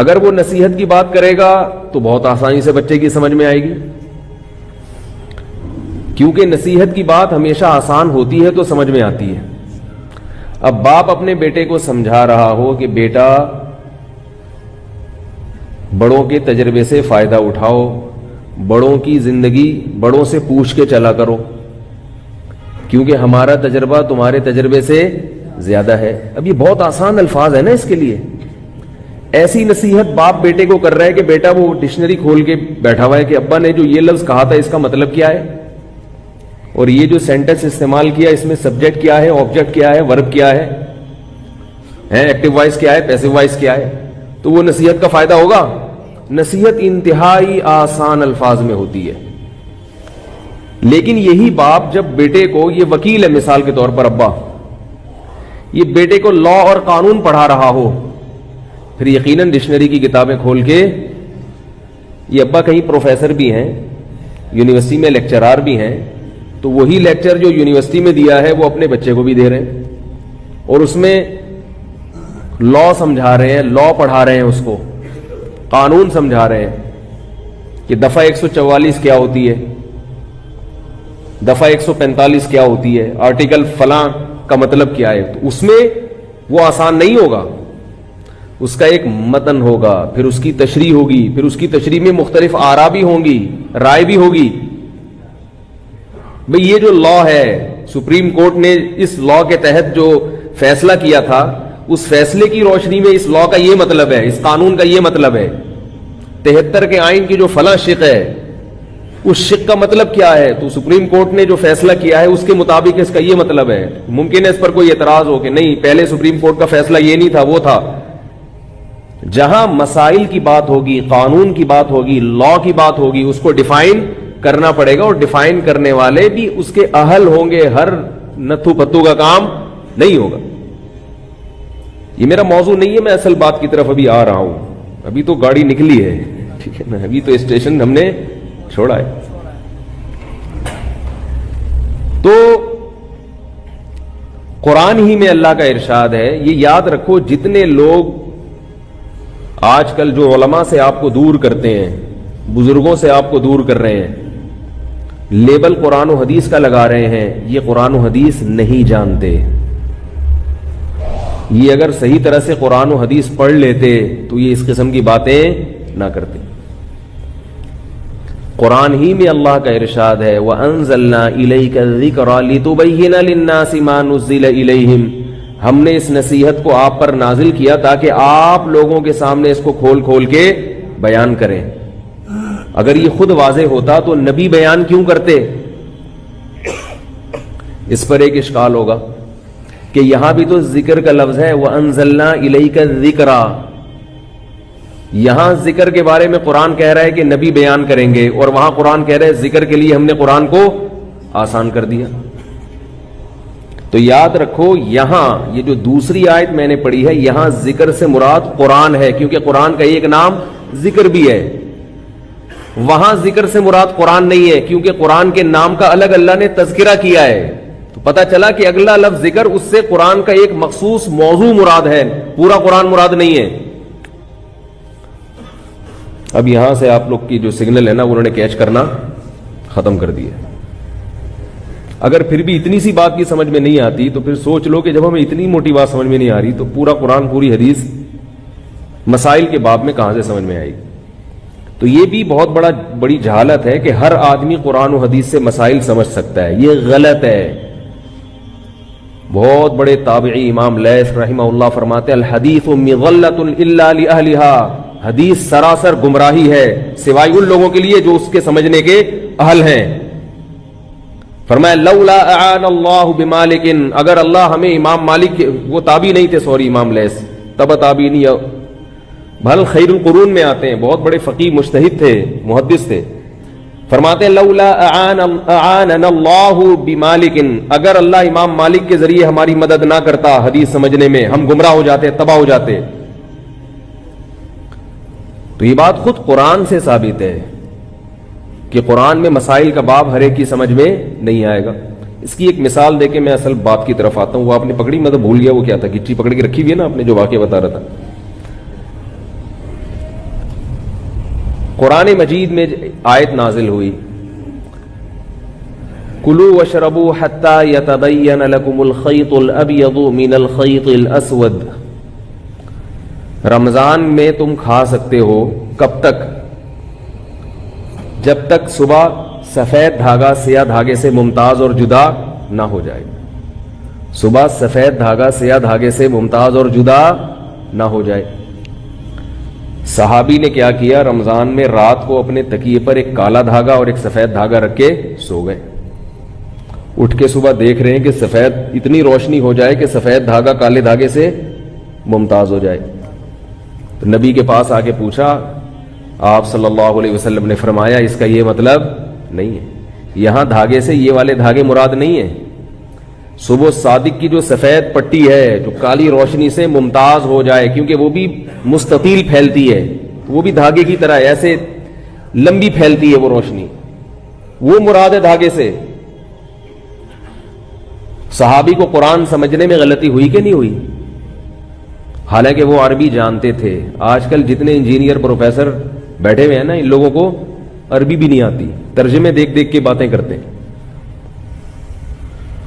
اگر وہ نصیحت کی بات کرے گا تو بہت آسانی سے بچے کی سمجھ میں آئے گی, کیونکہ نصیحت کی بات ہمیشہ آسان ہوتی ہے تو سمجھ میں آتی ہے. اب باپ اپنے بیٹے کو سمجھا رہا ہو کہ بیٹا بڑوں کے تجربے سے فائدہ اٹھاؤ, بڑوں کی زندگی بڑوں سے پوچھ کے چلا کرو, کیونکہ ہمارا تجربہ تمہارے تجربے سے زیادہ ہے. اب یہ بہت آسان الفاظ ہے نا اس کے لیے. ایسی نصیحت باپ بیٹے کو کر رہا ہے کہ بیٹا وہ ڈکشنری کھول کے بیٹھا ہوا ہے کہ ابا نے جو یہ لفظ کہا تھا اس کا مطلب کیا ہے, اور یہ جو سینٹنس استعمال کیا اس میں سبجیکٹ کیا ہے, آبجیکٹ کیا ہے, ورب کیا ہے, ایکٹیو وائس کیا ہے, پیسو وائس کیا ہے. تو وہ نصیحت کا فائدہ ہوگا. نصیحت انتہائی آسان الفاظ میں ہوتی ہے. لیکن یہی باپ جب بیٹے کو, یہ وکیل ہے مثال کے طور پر ابا, یہ بیٹے کو لا اور قانون پڑھا رہا ہو, پھر یقیناً ڈکشنری کی کتابیں کھول کے, یہ ابا کہیں پروفیسر بھی ہیں, یونیورسٹی میں لیکچرار بھی ہیں, تو وہی لیکچر جو یونیورسٹی میں دیا ہے وہ اپنے بچے کو بھی دے رہے ہیں, اور اس میں لا سمجھا رہے ہیں, لا پڑھا رہے ہیں, اس کو قانون سمجھا رہے ہیں کہ دفعہ 144 کیا ہوتی ہے, دفعہ 145 کیا ہوتی ہے, آرٹیکل فلاں کا مطلب کیا ہے. تو اس میں وہ آسان نہیں ہوگا, اس کا ایک متن ہوگا, پھر اس کی تشریح ہوگی, پھر اس کی تشریح میں مختلف آراء بھی ہوں گی, رائے بھی ہوگی. بھئی یہ جو لا ہے, سپریم کورٹ نے اس لا کے تحت جو فیصلہ کیا تھا, اس فیصلے کی روشنی میں اس لا کا یہ مطلب ہے, اس قانون کا یہ مطلب ہے. 73 کے آئین کی جو فلاں شق ہے, اس شق کا مطلب کیا ہے, تو سپریم کورٹ نے جو فیصلہ کیا ہے اس کے مطابق اس کا یہ مطلب ہے. ممکن ہے اس پر کوئی اعتراض ہو کہ نہیں پہلے سپریم کورٹ کا فیصلہ یہ نہیں تھا, وہ تھا. جہاں مسائل کی بات ہوگی, قانون کی بات ہوگی, لا کی بات ہوگی, اس کو ڈیفائن کرنا پڑے گا, اور ڈیفائن کرنے والے بھی اس کے اہل ہوں گے. ہر نتھو پتو کا کام نہیں ہوگا. یہ میرا موضوع نہیں ہے, میں اصل بات کی طرف ابھی آ رہا ہوں. ابھی تو گاڑی نکلی ہے, ٹھیک ہے نا, ابھی تو اسٹیشن ہم نے چھوڑا ہے. تو قرآن ہی میں اللہ کا ارشاد ہے. یہ یاد رکھو, جتنے لوگ آج کل جو علماء سے آپ کو دور کرتے ہیں, بزرگوں سے آپ کو دور کر رہے ہیں, لیبل قرآن و حدیث کا لگا رہے ہیں, یہ قرآن و حدیث نہیں جانتے. یہ اگر صحیح طرح سے قرآن و حدیث پڑھ لیتے تو یہ اس قسم کی باتیں نہ کرتے. قرآن ہی میں اللہ کا ارشاد ہے, وَأَنزَلْنَا إِلَيْكَ الذِّكْرَ لِتُبَيِّنَ لِلنَّاسِ مَا نُزِّلَ إِلَيْهِمْ. ہم نے اس نصیحت کو آپ پر نازل کیا تاکہ آپ لوگوں کے سامنے اس کو کھول کھول کے بیان کریں. اگر یہ خود واضح ہوتا تو نبی بیان کیوں کرتے؟ اس پر ایک اشکال ہوگا کہ یہاں بھی تو ذکر کا لفظ ہے, وَأَنزَلْنَا إِلَيْكَ الذِّكْرَ. یہاں ذکر کے بارے میں قرآن کہہ رہا ہے کہ نبی بیان کریں گے, اور وہاں قرآن کہہ رہا ہے ذکر کے لیے ہم نے قرآن کو آسان کر دیا. تو یاد رکھو, یہاں یہ جو دوسری آیت میں نے پڑھی ہے, یہاں ذکر سے مراد قرآن ہے, کیونکہ قرآن کا ایک نام ذکر بھی ہے. وہاں ذکر سے مراد قرآن نہیں ہے, کیونکہ قرآن کے نام کا الگ اللہ نے تذکرہ کیا ہے. تو پتہ چلا کہ اگلا لفظ ذکر, اس سے قرآن کا ایک مخصوص موضوع مراد ہے, پورا قرآن مراد نہیں ہے. اب یہاں سے آپ لوگ کی جو سگنل ہے نا, انہوں نے کیچ کرنا ختم کر دیا. اگر پھر بھی اتنی سی بات کی سمجھ میں نہیں آتی تو پھر سوچ لو کہ جب ہمیں اتنی موٹی بات سمجھ میں نہیں آ رہی تو پورا قرآن, پوری حدیث مسائل کے باب میں کہاں سے سمجھ میں آئے گی. تو یہ بھی بہت بڑی جہالت ہے کہ ہر آدمی قرآن و حدیث سے مسائل سمجھ سکتا ہے. یہ غلط ہے. بہت بڑے تابعی امام لیث رحمہ اللہ فرماتے, الحدیث مضلۃ الا لأہلھا. حدیث سراسر گمراہی ہے سوائے ان لوگوں کے لیے جو اس کے سمجھنے کے اہل ہیں. فرمایا لولا اعان اللہ بمالک, اگر اللہ ہمیں امام مالک, وہ تابعی نہیں تھے, سوری امام لیث تبع تابعی نہیں, بھل خیر القرون میں آتے ہیں, بہت بڑے فقیہ مجتہد تھے, محدث تھے. فرماتے ہیں لولا اعاننا اللہ بمالک, اگر اللہ امام مالک کے ذریعے ہماری مدد نہ کرتا حدیث سمجھنے میں, ہم گمراہ ہو جاتے, تباہ ہو جاتے. تو یہ بات خود قرآن سے ثابت ہے کہ قرآن میں مسائل کا باب ہر ایک کی سمجھ میں نہیں آئے گا. اس کی ایک مثال دے کے میں اصل بات کی طرف آتا ہوں. وہ آپ نے پکڑی, میں تو بھول گیا وہ کیا تھا, گچی پکڑ کے رکھی ہوئی ہے نا آپ نے, جو واقعہ بتا رہا تھا. قرآن مجید میں آیت نازل ہوئی, کلوا واشربوا حتى يتبين لكم الخيط الابيض من الخيط الاسود. رمضان میں تم کھا سکتے ہو, کب تک؟ جب تک صبح سفید دھاگا سیاہ دھاگے سے ممتاز اور جدا نہ ہو جائے. صبح سفید دھاگا سیاہ دھاگے سے ممتاز اور جدا نہ ہو جائے. صحابی نے کیا کیا, رمضان میں رات کو اپنے تکیے پر ایک کالا دھاگا اور ایک سفید دھاگا رکھ کے سو گئے. اٹھ کے صبح دیکھ رہے ہیں کہ سفید, اتنی روشنی ہو جائے کہ سفید دھاگا کالے دھاگے سے ممتاز ہو جائے. تو نبی کے پاس آ کے پوچھا, آپ صلی اللہ علیہ وسلم نے فرمایا اس کا یہ مطلب نہیں ہے, یہاں دھاگے سے یہ والے دھاگے مراد نہیں ہیں. صبح صادق کی جو سفید پٹی ہے جو کالی روشنی سے ممتاز ہو جائے, کیونکہ وہ بھی مستطیل پھیلتی ہے, وہ بھی دھاگے کی طرح ایسے لمبی پھیلتی ہے وہ روشنی, وہ مراد ہے دھاگے سے. صحابی کو قرآن سمجھنے میں غلطی ہوئی کہ نہیں ہوئی؟ حالانکہ وہ عربی جانتے تھے. آج کل جتنے انجینئر پروفیسر بیٹھے ہوئے ہیں نا, ان لوگوں کو عربی بھی نہیں آتی, ترجمے دیکھ دیکھ کے باتیں کرتے ہیں.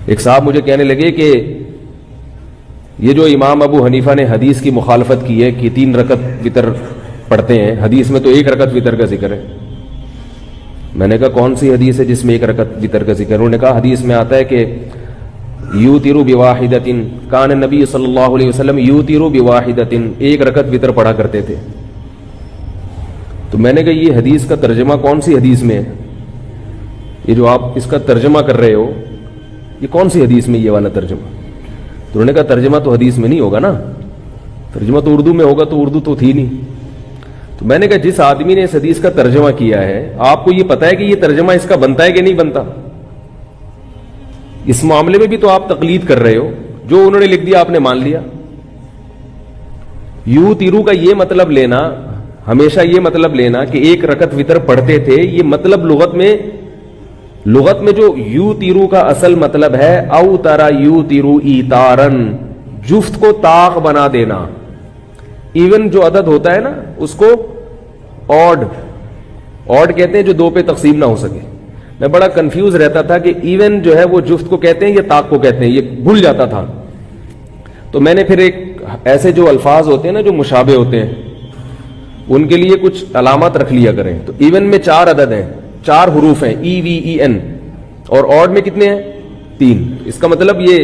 ایک صاحب مجھے کہنے لگے کہ یہ جو امام ابو حنیفہ نے حدیث کی مخالفت کی ہے کہ 3 رکعت وتر پڑھتے ہیں, حدیث میں تو 1 رکعت وتر کا ذکر ہے. میں نے کہا کون سی حدیث ہے جس میں 1 رکعت وتر کا ذکر؟ انہوں نے کہا حدیث میں آتا ہے کہ یوتر بواحدۃ, کان نبی صلی اللہ علیہ وسلم یوتر بواحدۃ, 1 رکعت وتر پڑھا کرتے تھے. تو میں نے کہا یہ حدیث کا ترجمہ کون سی حدیث میں ہے؟ یہ جو آپ اس کا ترجمہ کر رہے ہو, یہ کون سی حدیث میں یہ والا ترجمہ؟ تو انہوں نے کہا ترجمہ تو حدیث میں نہیں ہوگا نا, ترجمہ تو اردو میں ہوگا, تو اردو تو تھی نہیں. تو میں نے کہا جس آدمی نے اس حدیث کا ترجمہ کیا ہے آپ کو یہ پتا ہے کہ یہ ترجمہ اس کا بنتا ہے کہ نہیں بنتا؟ اس معاملے میں بھی تو آپ تقلید کر رہے ہو، جو انہوں نے لکھ دیا آپ نے مان لیا۔ یو تیرو کا یہ مطلب لینا، ہمیشہ یہ مطلب لینا کہ ایک رکعت وتر پڑھتے تھے، یہ مطلب لغت میں جو یو تیرو کا اصل مطلب ہے او ترا یو تیرو ایتارن، جفت کو طاق بنا دینا۔ ایون جو عدد ہوتا ہے نا اس کو آڈ کہتے ہیں جو دو پہ تقسیم نہ ہو سکے۔ میں بڑا کنفیوز رہتا تھا کہ ایون جو ہے وہ جفت کو کہتے ہیں یا طاق کو کہتے ہیں، یہ بھول جاتا تھا۔ تو میں نے پھر ایک ایسے جو الفاظ ہوتے ہیں نا جو مشابہ ہوتے ہیں ان کے لیے کچھ علامات رکھ لیا کریں۔ تو ایون میں 4 عدد ہیں، 4 حروف ہیں، ای وی ای این، اور آڈ میں کتنے ہیں؟ 3۔ اس کا مطلب یہ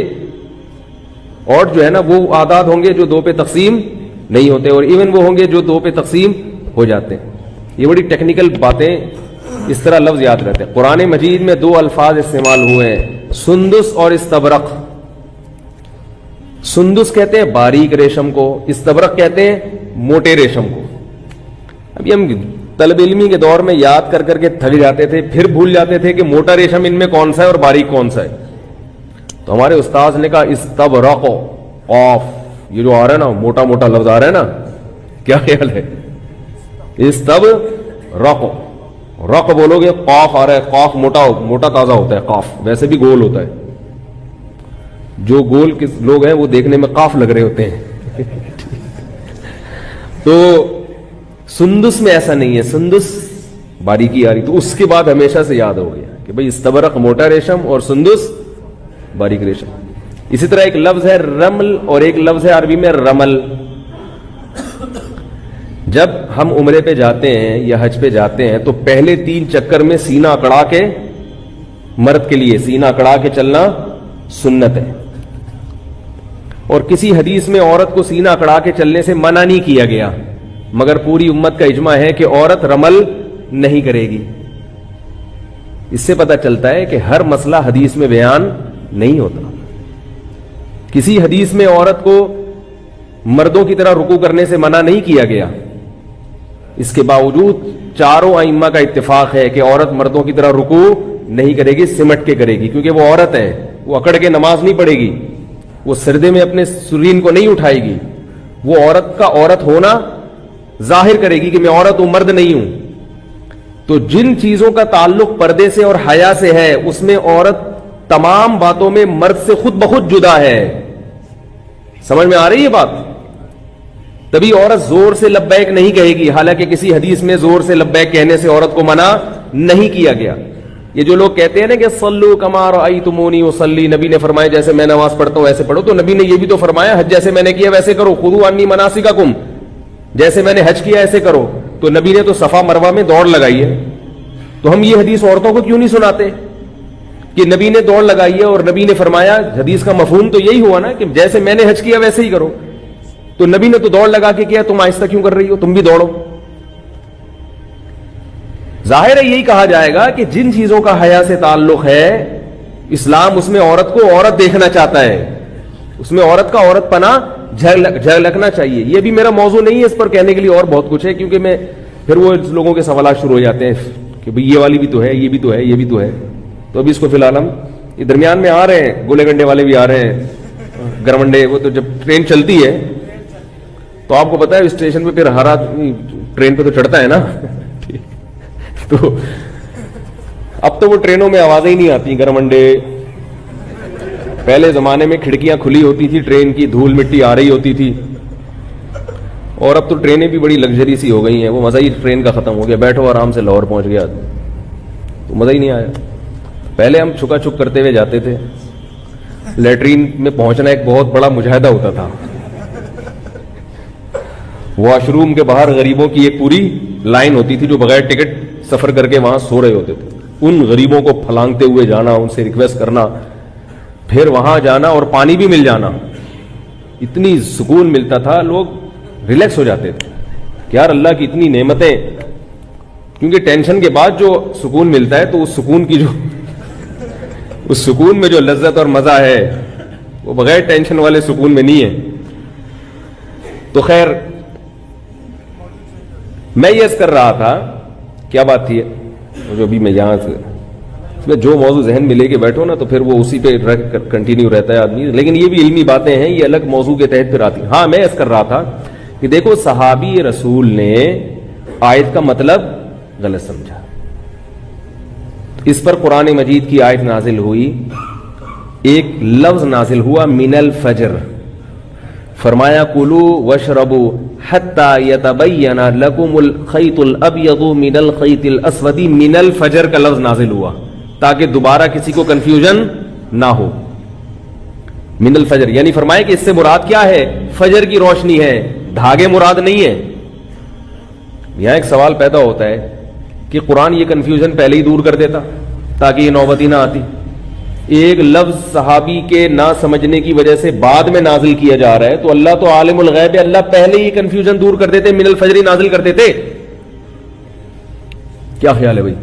آڈ جو ہے نا وہ اعداد ہوں گے جو 2 پہ تقسیم نہیں ہوتے، اور ایون وہ ہوں گے جو 2 پہ تقسیم ہو جاتے ہیں۔ یہ بڑی ٹیکنیکل باتیں، اس طرح لفظ یاد رہتے ہیں۔ قرآن مجید میں 2 الفاظ استعمال ہوئے ہیں، سندس اور استبرق۔ سندس کہتے ہیں باریک ریشم کو، استبرق کہتے ہیں موٹے ریشم کو۔ ابھی ہم طلب علمی کے دور میں یاد کر کر کے تھک جاتے تھے، پھر بھول جاتے تھے کہ موٹا ریشم ان میں کون سا ہے اور باریک کون سا ہے۔ تو ہمارے استاذ نے کہا استبرق، قاف یہ جو آ رہا ہے نا موٹا موٹا لفظ آ رہا ہے نا، کیا خیال ہے؟ استبرق، رق بولو گے قاف آ رہا ہے، قاف موٹا تازہ ہوتا ہے، قاف ویسے بھی گول ہوتا ہے، جو گول لوگ ہیں وہ دیکھنے میں قاف لگ رہے ہوتے ہیں۔ تو سندس میں ایسا نہیں ہے، سندس باریکی آ رہی، تو اس کے بعد ہمیشہ سے یاد ہو گیا کہ بھئی استبرق موٹا ریشم اور سندس باریک ریشم۔ اسی طرح ایک لفظ ہے رمل اور ایک لفظ ہے عربی میں رمل۔ جب ہم عمرے پہ جاتے ہیں یا حج پہ جاتے ہیں تو پہلے 3 چکر میں سینہ اکڑا کے، مرد کے لیے سینہ اکڑا کے چلنا سنت ہے، اور کسی حدیث میں عورت کو سینہ اکڑا کے چلنے سے منع نہیں کیا گیا، مگر پوری امت کا اجماع ہے کہ عورت رمل نہیں کرے گی۔ اس سے پتہ چلتا ہے کہ ہر مسئلہ حدیث میں بیان نہیں ہوتا۔ کسی حدیث میں عورت کو مردوں کی طرح رکوع کرنے سے منع نہیں کیا گیا، اس کے باوجود چاروں ائمہ کا اتفاق ہے کہ عورت مردوں کی طرح رکوع نہیں کرے گی، سمٹ کے کرے گی، کیونکہ وہ عورت ہے، وہ اکڑ کے نماز نہیں پڑھے گی، وہ سردے میں اپنے سرین کو نہیں اٹھائے گی، وہ عورت کا عورت ہونا ظاہر کرے گی کہ میں عورت ہوں، مرد نہیں ہوں۔ تو جن چیزوں کا تعلق پردے سے اور حیا سے ہے اس میں عورت تمام باتوں میں مرد سے خود بخود جدا ہے۔ سمجھ میں آ رہی ہے بات؟ تبھی عورت زور سے لبیک نہیں کہے گی، حالانکہ کسی حدیث میں زور سے لبیک کہنے سے عورت کو منع نہیں کیا گیا۔ یہ جو لوگ کہتے ہیں نا کہ صلو کما رأیتمونی اصلی، نبی نے فرمایا جیسے میں نماز پڑھتا ہوں ویسے پڑھو، تو نبی نے یہ بھی تو فرمایا حج جیسے میں نے کیا ویسے کرو، خذوا عنی مناسککم، جیسے میں نے حج کیا ایسے کرو۔ تو نبی نے تو صفا مروہ میں دوڑ لگائی ہے، تو ہم یہ حدیث عورتوں کو کیوں نہیں سناتے کہ نبی نے دوڑ لگائی ہے اور نبی نے فرمایا؟ حدیث کا مفہوم تو یہی ہوا نا کہ جیسے میں نے حج کیا ویسے ہی کرو، تو نبی نے تو دوڑ لگا کے کیا، تم آہستہ کیوں کر رہی ہو؟ تم بھی دوڑو۔ ظاہر ہے یہی کہا جائے گا کہ جن چیزوں کا حیا سے تعلق ہے اسلام اس میں عورت کو عورت دیکھنا چاہتا ہے، اس میں عورت کا عورت پنا جھلکنا چاہیے۔ یہ بھی میرا موضوع نہیں ہے، اس پر کہنے کے لیے اور بہت کچھ ہے، کیونکہ میں پھر وہ لوگوں کے سوالات شروع ہو جاتے ہیں کہ بھئی یہ والی بھی تو ہے، یہ بھی تو ہے، یہ بھی تو ہے۔ تو ابھی اس کو فی الحال ہم یہ درمیان میں آ رہے ہیں، گولے گنڈے والے بھی آ رہے ہیں، گرمنڈے، وہ تو جب ٹرین چلتی ہے تو آپ کو پتا ہے اسٹیشن پہ پھر ہر آدمی ٹرین پہ تو چڑھتا ہے نا، تو اب تو وہ ٹرینوں میں آوازیں ہی نہیں آتی گرمنڈے۔ پہلے زمانے میں کھڑکیاں کھلی ہوتی تھی ٹرین کی، دھول مٹی آ رہی ہوتی تھی، اور اب تو ٹرینیں بھی بڑی لگژری سی ہو گئی ہیں، وہ مزہ ہی ٹرین کا ختم ہو گیا، بیٹھو آرام سے لاہور پہنچ گیا تو مزہ ہی نہیں آیا۔ پہلے ہم چھکا چھک کرتے ہوئے جاتے تھے، لیٹرین میں پہنچنا ایک بہت بڑا مجاہدہ ہوتا تھا، واش روم کے باہر غریبوں کی ایک پوری لائن ہوتی تھی جو بغیر ٹکٹ سفر کر کے وہاں سو رہے ہوتے تھے، ان غریبوں کو پھلانگتے ہوئے جانا، ان سے ریکویسٹ کرنا، پھر وہاں جانا اور پانی بھی مل جانا، اتنی سکون ملتا تھا، لوگ ریلیکس ہو جاتے تھے کہ یار اللہ کی اتنی نعمتیں، کیونکہ ٹینشن کے بعد جو سکون ملتا ہے تو اس سکون کی جو اس سکون میں جو لذت اور مزہ ہے وہ بغیر ٹینشن والے سکون میں نہیں ہے۔ تو خیر میں یہ کر رہا تھا, کیا بات تھی جو ابھی میں یہاں سے جو موضوع ذہن میں لے کے بیٹھو نا تو پھر وہ اسی پہ کنٹینیو رہتا ہے آدمی, لیکن یہ بھی علمی باتیں ہیں, یہ الگ موضوع کے تحت پھر آتی. ہاں میں کر رہا تھا کہ دیکھو صحابی رسول نے آیت کا مطلب غلط سمجھا, اس پر قرآن مجید کی آیت نازل ہوئی, ایک لفظ نازل ہوا من الفجر, فرمایا کلو وشربو حتی یتبین لکم الخیط الابیض من الخیط الاسود من الفجر کا لفظ نازل ہوا تاکہ دوبارہ کسی کو کنفیوژن نہ ہو. من الفجر یعنی فرمایا کہ اس سے مراد کیا ہے, فجر کی روشنی ہے, دھاگے مراد نہیں ہے. یہاں ایک سوال پیدا ہوتا ہے کہ قرآن یہ کنفیوژن پہلے ہی دور کر دیتا تاکہ یہ نوبت ہی نہ آتی. ایک لفظ صحابی کے نہ سمجھنے کی وجہ سے بعد میں نازل کیا جا رہا ہے, تو اللہ تو عالم الغیب ہے, اللہ پہلے ہی کنفیوژن دور کر دیتے, من الفجر ہی نازل کر دیتے. کیا خیال ہے بھائی؟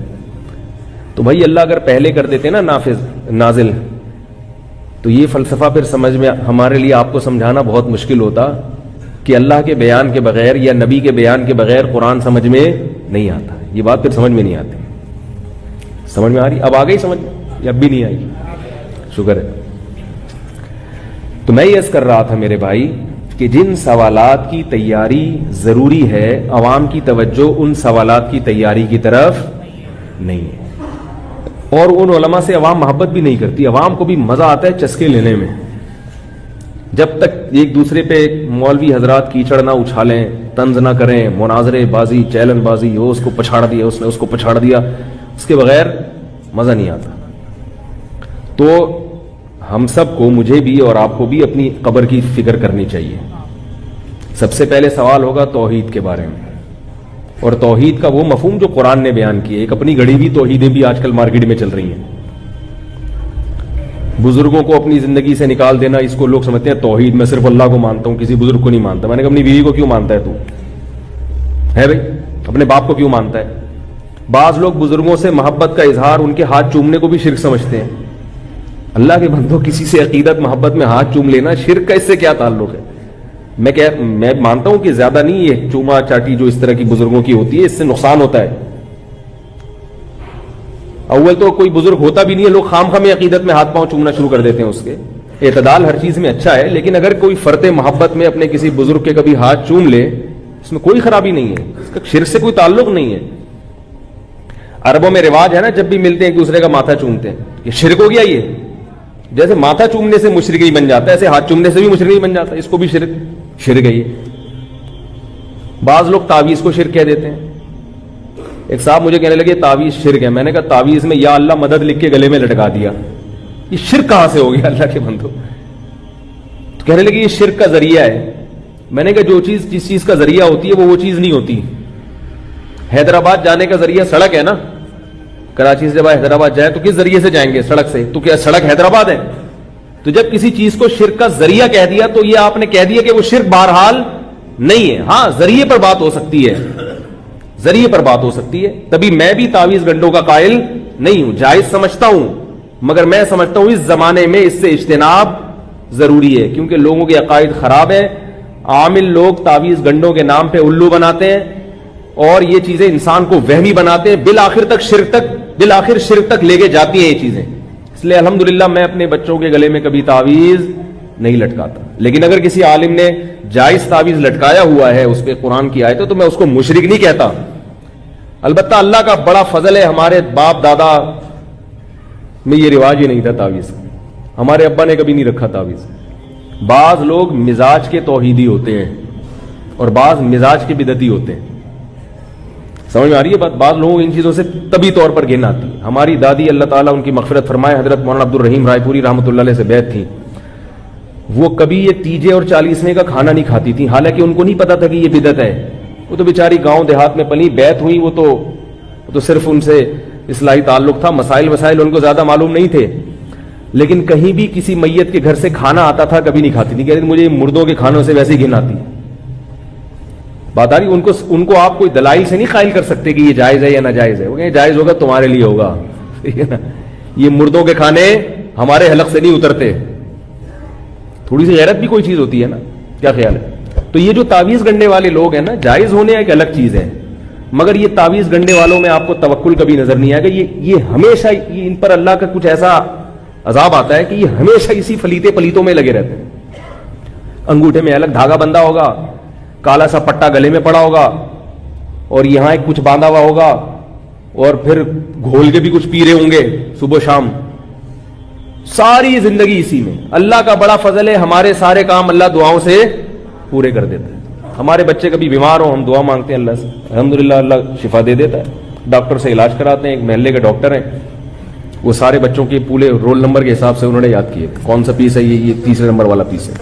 تو بھائی اللہ اگر پہلے کر دیتے نا نازل, تو یہ فلسفہ پھر سمجھ میں ہمارے لیے آپ کو سمجھانا بہت مشکل ہوتا کہ اللہ کے بیان کے بغیر یا نبی کے بیان کے بغیر قرآن سمجھ میں نہیں آتا. یہ بات پھر سمجھ میں نہیں آتی. سمجھ میں آ رہی؟ اب آ گئی سمجھ میں یا اب بھی نہیں آئی؟ شکر ہے. تو میں یہ کر رہا تھا میرے بھائی کہ جن سوالات کی تیاری ضروری ہے, عوام کی توجہ ان سوالات کی تیاری کی طرف نہیں ہے, اور ان علماء سے عوام محبت بھی نہیں کرتی. عوام کو بھی مزہ آتا ہے چسکے لینے میں, جب تک ایک دوسرے پہ مولوی حضرات کیچڑ نہ اچھالیں, طنز نہ کریں, مناظرے بازی, چیلنج بازی, وہ اس کو پچھاڑ دیا, اس نے اس کو پچھاڑ دیا, اس کے بغیر مزہ نہیں آتا. تو ہم سب کو, مجھے بھی اور آپ کو بھی, اپنی قبر کی فکر کرنی چاہیے. سب سے پہلے سوال ہوگا توحید کے بارے میں, اور توحید کا وہ مفہوم جو قرآن نے بیان کیا. ایک اپنی گھڑی ہوئی توحیدیں بھی آج کل مارکیٹ میں چل رہی ہیں. بزرگوں کو اپنی زندگی سے نکال دینا, اس کو لوگ سمجھتے ہیں توحید, میں صرف اللہ کو مانتا ہوں, کسی بزرگ کو نہیں مانتا. میں نے کہا اپنی بیوی کو کیوں مانتا ہے تو ہے بھائی, اپنے باپ کو کیوں مانتا ہے؟ بعض لوگ بزرگوں سے محبت کا اظہار ان کے ہاتھ چومنے کو بھی شرک سمجھتے ہیں. اللہ کے بندوں, کسی سے عقیدت محبت میں ہاتھ چوم لینا شرک کا اس سے کیا تعلق ہے؟ میں مانتا ہوں کہ زیادہ نہیں, یہ چوما چاٹی جو اس طرح کی بزرگوں کی ہوتی ہے اس سے نقصان ہوتا ہے. اول تو کوئی بزرگ ہوتا بھی نہیں ہے, لوگ خام خام عقیدت میں ہاتھ پاؤں چومنا شروع کر دیتے ہیں. اس کے اعتدال ہر چیز میں اچھا ہے, لیکن اگر کوئی فرط محبت میں اپنے کسی بزرگ کے کبھی ہاتھ چوم لے, اس میں کوئی خرابی نہیں ہے, اس کا شرک سے کوئی تعلق نہیں ہے. عربوں میں رواج ہے نا, جب بھی ملتے ہیں ایک دوسرے کا ماتھا چومتے ہیں. یہ شرک ہو گیا. یہ جیسے ماتھا چومنے سے مشرک ہی بن جاتا ہے, ایسے ہاتھ چومنے سے بھی مشرک ہی بن جاتا ہے. اس کو بھی شرک ہے. یہ بعض لوگ تعویذ کو شرک کہہ دیتے ہیں. ایک صاحب مجھے کہنے لگے تعویذ شرک ہے. میں نے کہا تعویذ میں یا اللہ مدد لکھ کے گلے میں لٹکا دیا, یہ شرک کہاں سے ہو گیا اللہ کے بندو؟ تو کہنے لگے یہ شرک کا ذریعہ ہے. میں نے کہا جو چیز جس چیز کا ذریعہ ہوتی ہے وہ چیز نہیں ہوتی. حیدرآباد جانے کا ذریعہ سڑک ہے نا, کراچی سے جب حیدرآباد جائیں تو کس ذریعے سے جائیں گے؟ سڑک سے. تو کیا سڑک حیدرآباد ہے؟ تو جب کسی چیز کو شرک کا ذریعہ کہہ دیا تو یہ آپ نے کہہ دیا کہ وہ شرک بہرحال نہیں ہے. ہاں ذریعے پر بات ہو سکتی ہے, ذریعے پر بات ہو سکتی ہے. تبھی میں بھی تعویذ گنڈوں کا قائل نہیں ہوں, جائز سمجھتا ہوں, مگر میں سمجھتا ہوں اس زمانے میں اس سے اجتناب ضروری ہے, کیونکہ لوگوں کے عقائد خراب ہیں. عامل لوگ تعویذ گنڈوں کے نام پہ الو بناتے ہیں اور یہ چیزیں انسان کو وہمی بناتے ہیں, بالآخر شرک تک لے کے جاتی ہیں یہ چیزیں. اس لیے الحمدللہ میں اپنے بچوں کے گلے میں کبھی تعویذ نہیں لٹکاتا. لیکن اگر کسی عالم نے جائز تعویذ لٹکایا ہوا ہے, اس پہ قرآن کی آیت ہے, تو میں اس کو مشرک نہیں کہتا. البتہ اللہ کا بڑا فضل ہے, ہمارے باپ دادا میں یہ رواج ہی نہیں تھا تعویذ. ہمارے ابا نے کبھی نہیں رکھا تعویذ. بعض لوگ مزاج کے توحیدی ہوتے ہیں اور بعض مزاج کے بدعتی ہوتے ہیں. سمجھ میں آ رہی ہے بات؟ بعض لوگوں ان چیزوں سے طبی طور پر گھن آتی. ہماری دادی اللہ تعالیٰ ان کی مغفرت فرمائے, حضرت مولانا عبد الرحیم رائے پوری رحمۃ اللہ علیہ سے بیعت تھی. وہ کبھی یہ تیجے اور 40ویں کا کھانا نہیں کھاتی تھی, حالانکہ ان کو نہیں پتا تھا کہ یہ بدعت ہے. وہ تو بیچاری گاؤں دیہات میں پلی, بیعت ہوئی, وہ تو صرف ان سے اصلاحی تعلق تھا, مسائل ان کو زیادہ معلوم نہیں تھے. لیکن کہیں بھی کسی میت کے گھر سے کھانا آتا تھا کبھی نہیں کھاتی تھی. کہتی مجھے مردوں کے کھانوں سے ویسے ہی گھن آتی. بات آ رہی؟ ان کو آپ کوئی دلائل سے نہیں قائل کر سکتے کہ یہ جائز ہے یا ناجائز ہے. وہ کہیں جائز ہوگا تمہارے لیے ہوگا, یہ مردوں کے کھانے ہمارے حلق سے نہیں اترتے. تھوڑی سی غیرت بھی کوئی چیز ہوتی ہے نا, کیا خیال ہے؟ تو یہ جو تعویذ گنڈنے والے لوگ ہیں نا, جائز ہونے ایک الگ چیز ہے, مگر یہ تعویذ گنڈے والوں میں آپ کو توکل کبھی نظر نہیں آئے گا. یہ ہمیشہ ان پر اللہ کا کچھ ایسا عذاب آتا ہے کہ یہ ہمیشہ اسی فلیتے پلیتوں میں لگے رہتے ہیں. انگوٹھے میں الگ دھاگا بندھا ہوگا, کالا سا پٹا گلے میں پڑا ہوگا, اور یہاں ایک کچھ باندھا ہوا ہوگا, اور پھر گھول کے بھی کچھ پی رہے ہوں گے صبح شام. ساری زندگی اسی میں. اللہ کا بڑا فضل ہے, ہمارے سارے کام اللہ دعاؤں سے پورے کر دیتا ہے. ہمارے بچے کبھی بیمار ہو, ہم دعا مانگتے ہیں اللہ سے, الحمدللہ اللہ شفا دے دیتا ہے. ڈاکٹر سے علاج کراتے ہیں, ایک محلے کے ڈاکٹر ہیں, وہ سارے بچوں کے پورے رول نمبر کے حساب سے انہوں نے یاد کیے, کون سا پیس ہے, یہ تیسرے نمبر والا پیس ہے.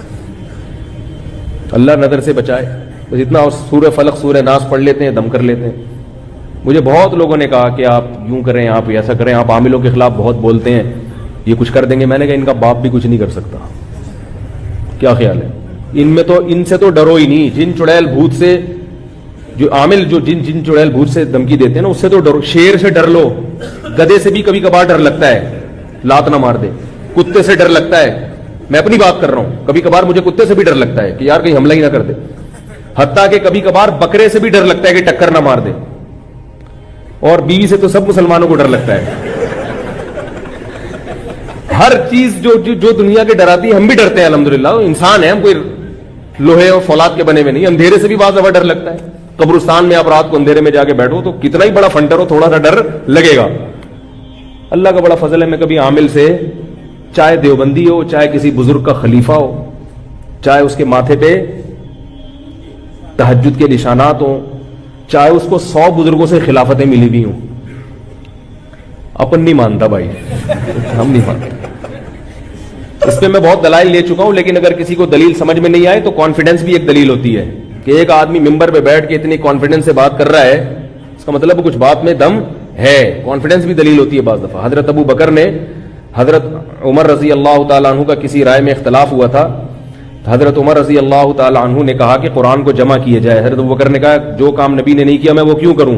اللہ نظر سے بچائے. بس اتنا سورہ فلق سورہ ناس پڑھ لیتے ہیں, دم کر لیتے ہیں. مجھے بہت لوگوں نے کہا کہ آپ یوں کریں, آپ ایسا کریں, آپ عاملوں کے خلاف بہت بولتے ہیں, یہ کچھ کر دیں گے. میں نے کہا ان کا باپ بھی کچھ نہیں کر سکتا. کیا خیال ہے؟ ان سے تو ڈرو ہی نہیں. جن چڑیل بھوت سے, جو عامل جو جن چڑیل بھوت سے دھمکی دیتے ہیں نا, اس سے تو ڈرو. شیر سے ڈر لو, گدھے سے بھی کبھی کبھار ڈر لگتا ہے, لات نہ مار دے. کتے سے ڈر لگتا ہے, میں اپنی بات کر رہا ہوں, کبھی کبھار مجھے کتے سے بھی ڈر لگتا ہے کہ یار کہیں حملہ ہی نہ کر دے. حتیٰ کہ کبھی کبھار بکرے سے بھی ڈر لگتا ہے کہ ٹکر نہ مار دے. اور بیوی سے تو سب مسلمانوں کو ڈر لگتا ہے. ہر چیز جو دنیا کے ڈراتی ہے, ہم بھی ڈرتے ہیں الحمدللہ. انسان ہے, ہم کوئی لوہے اور فولاد کے بنے ہوئے نہیں. اندھیرے سے بھی بعض دفعہ ڈر لگتا ہے. قبرستان میں آپ رات کو اندھیرے میں جا کے بیٹھو تو کتنا ہی بڑا فنٹر ہو, تھوڑا سا ڈر لگے گا. اللہ کا بڑا فضل ہے, میں کبھی عامل سے, چاہے دیوبندی ہو, چاہے کسی بزرگ کا خلیفہ ہو, چاہے اس کے ماتھے پہ تہجد کے نشانات ہوں, چاہے اس کو 100 بزرگوں سے خلافتیں ملی ہوئی ہوں, اپن نہیں مانتا بھائی, ہم نہیں مانتے. اس پہ میں بہت دلائل لے چکا ہوں, لیکن اگر کسی کو دلیل سمجھ میں نہیں آئے تو کانفیڈنس بھی ایک دلیل ہوتی ہے. کہ ایک آدمی ممبر پہ بیٹھ کے اتنی کانفیڈنس سے بات کر رہا ہے, اس کا مطلب کچھ بات میں دم ہے. کانفیڈنس بھی دلیل ہوتی ہے بعض دفعہ. حضرت ابو بکر نے حضرت عمر رضی اللہ تعالیٰ عنہ کا کسی رائے میں اختلاف ہوا تھا. حضرت عمر رضی اللہ تعالیٰ عنہ نے کہا کہ قرآن کو جمع کیا جائے. حضرت ابو بکر نے کہا جو کام نبی نے نہیں کیا میں وہ کیوں کروں,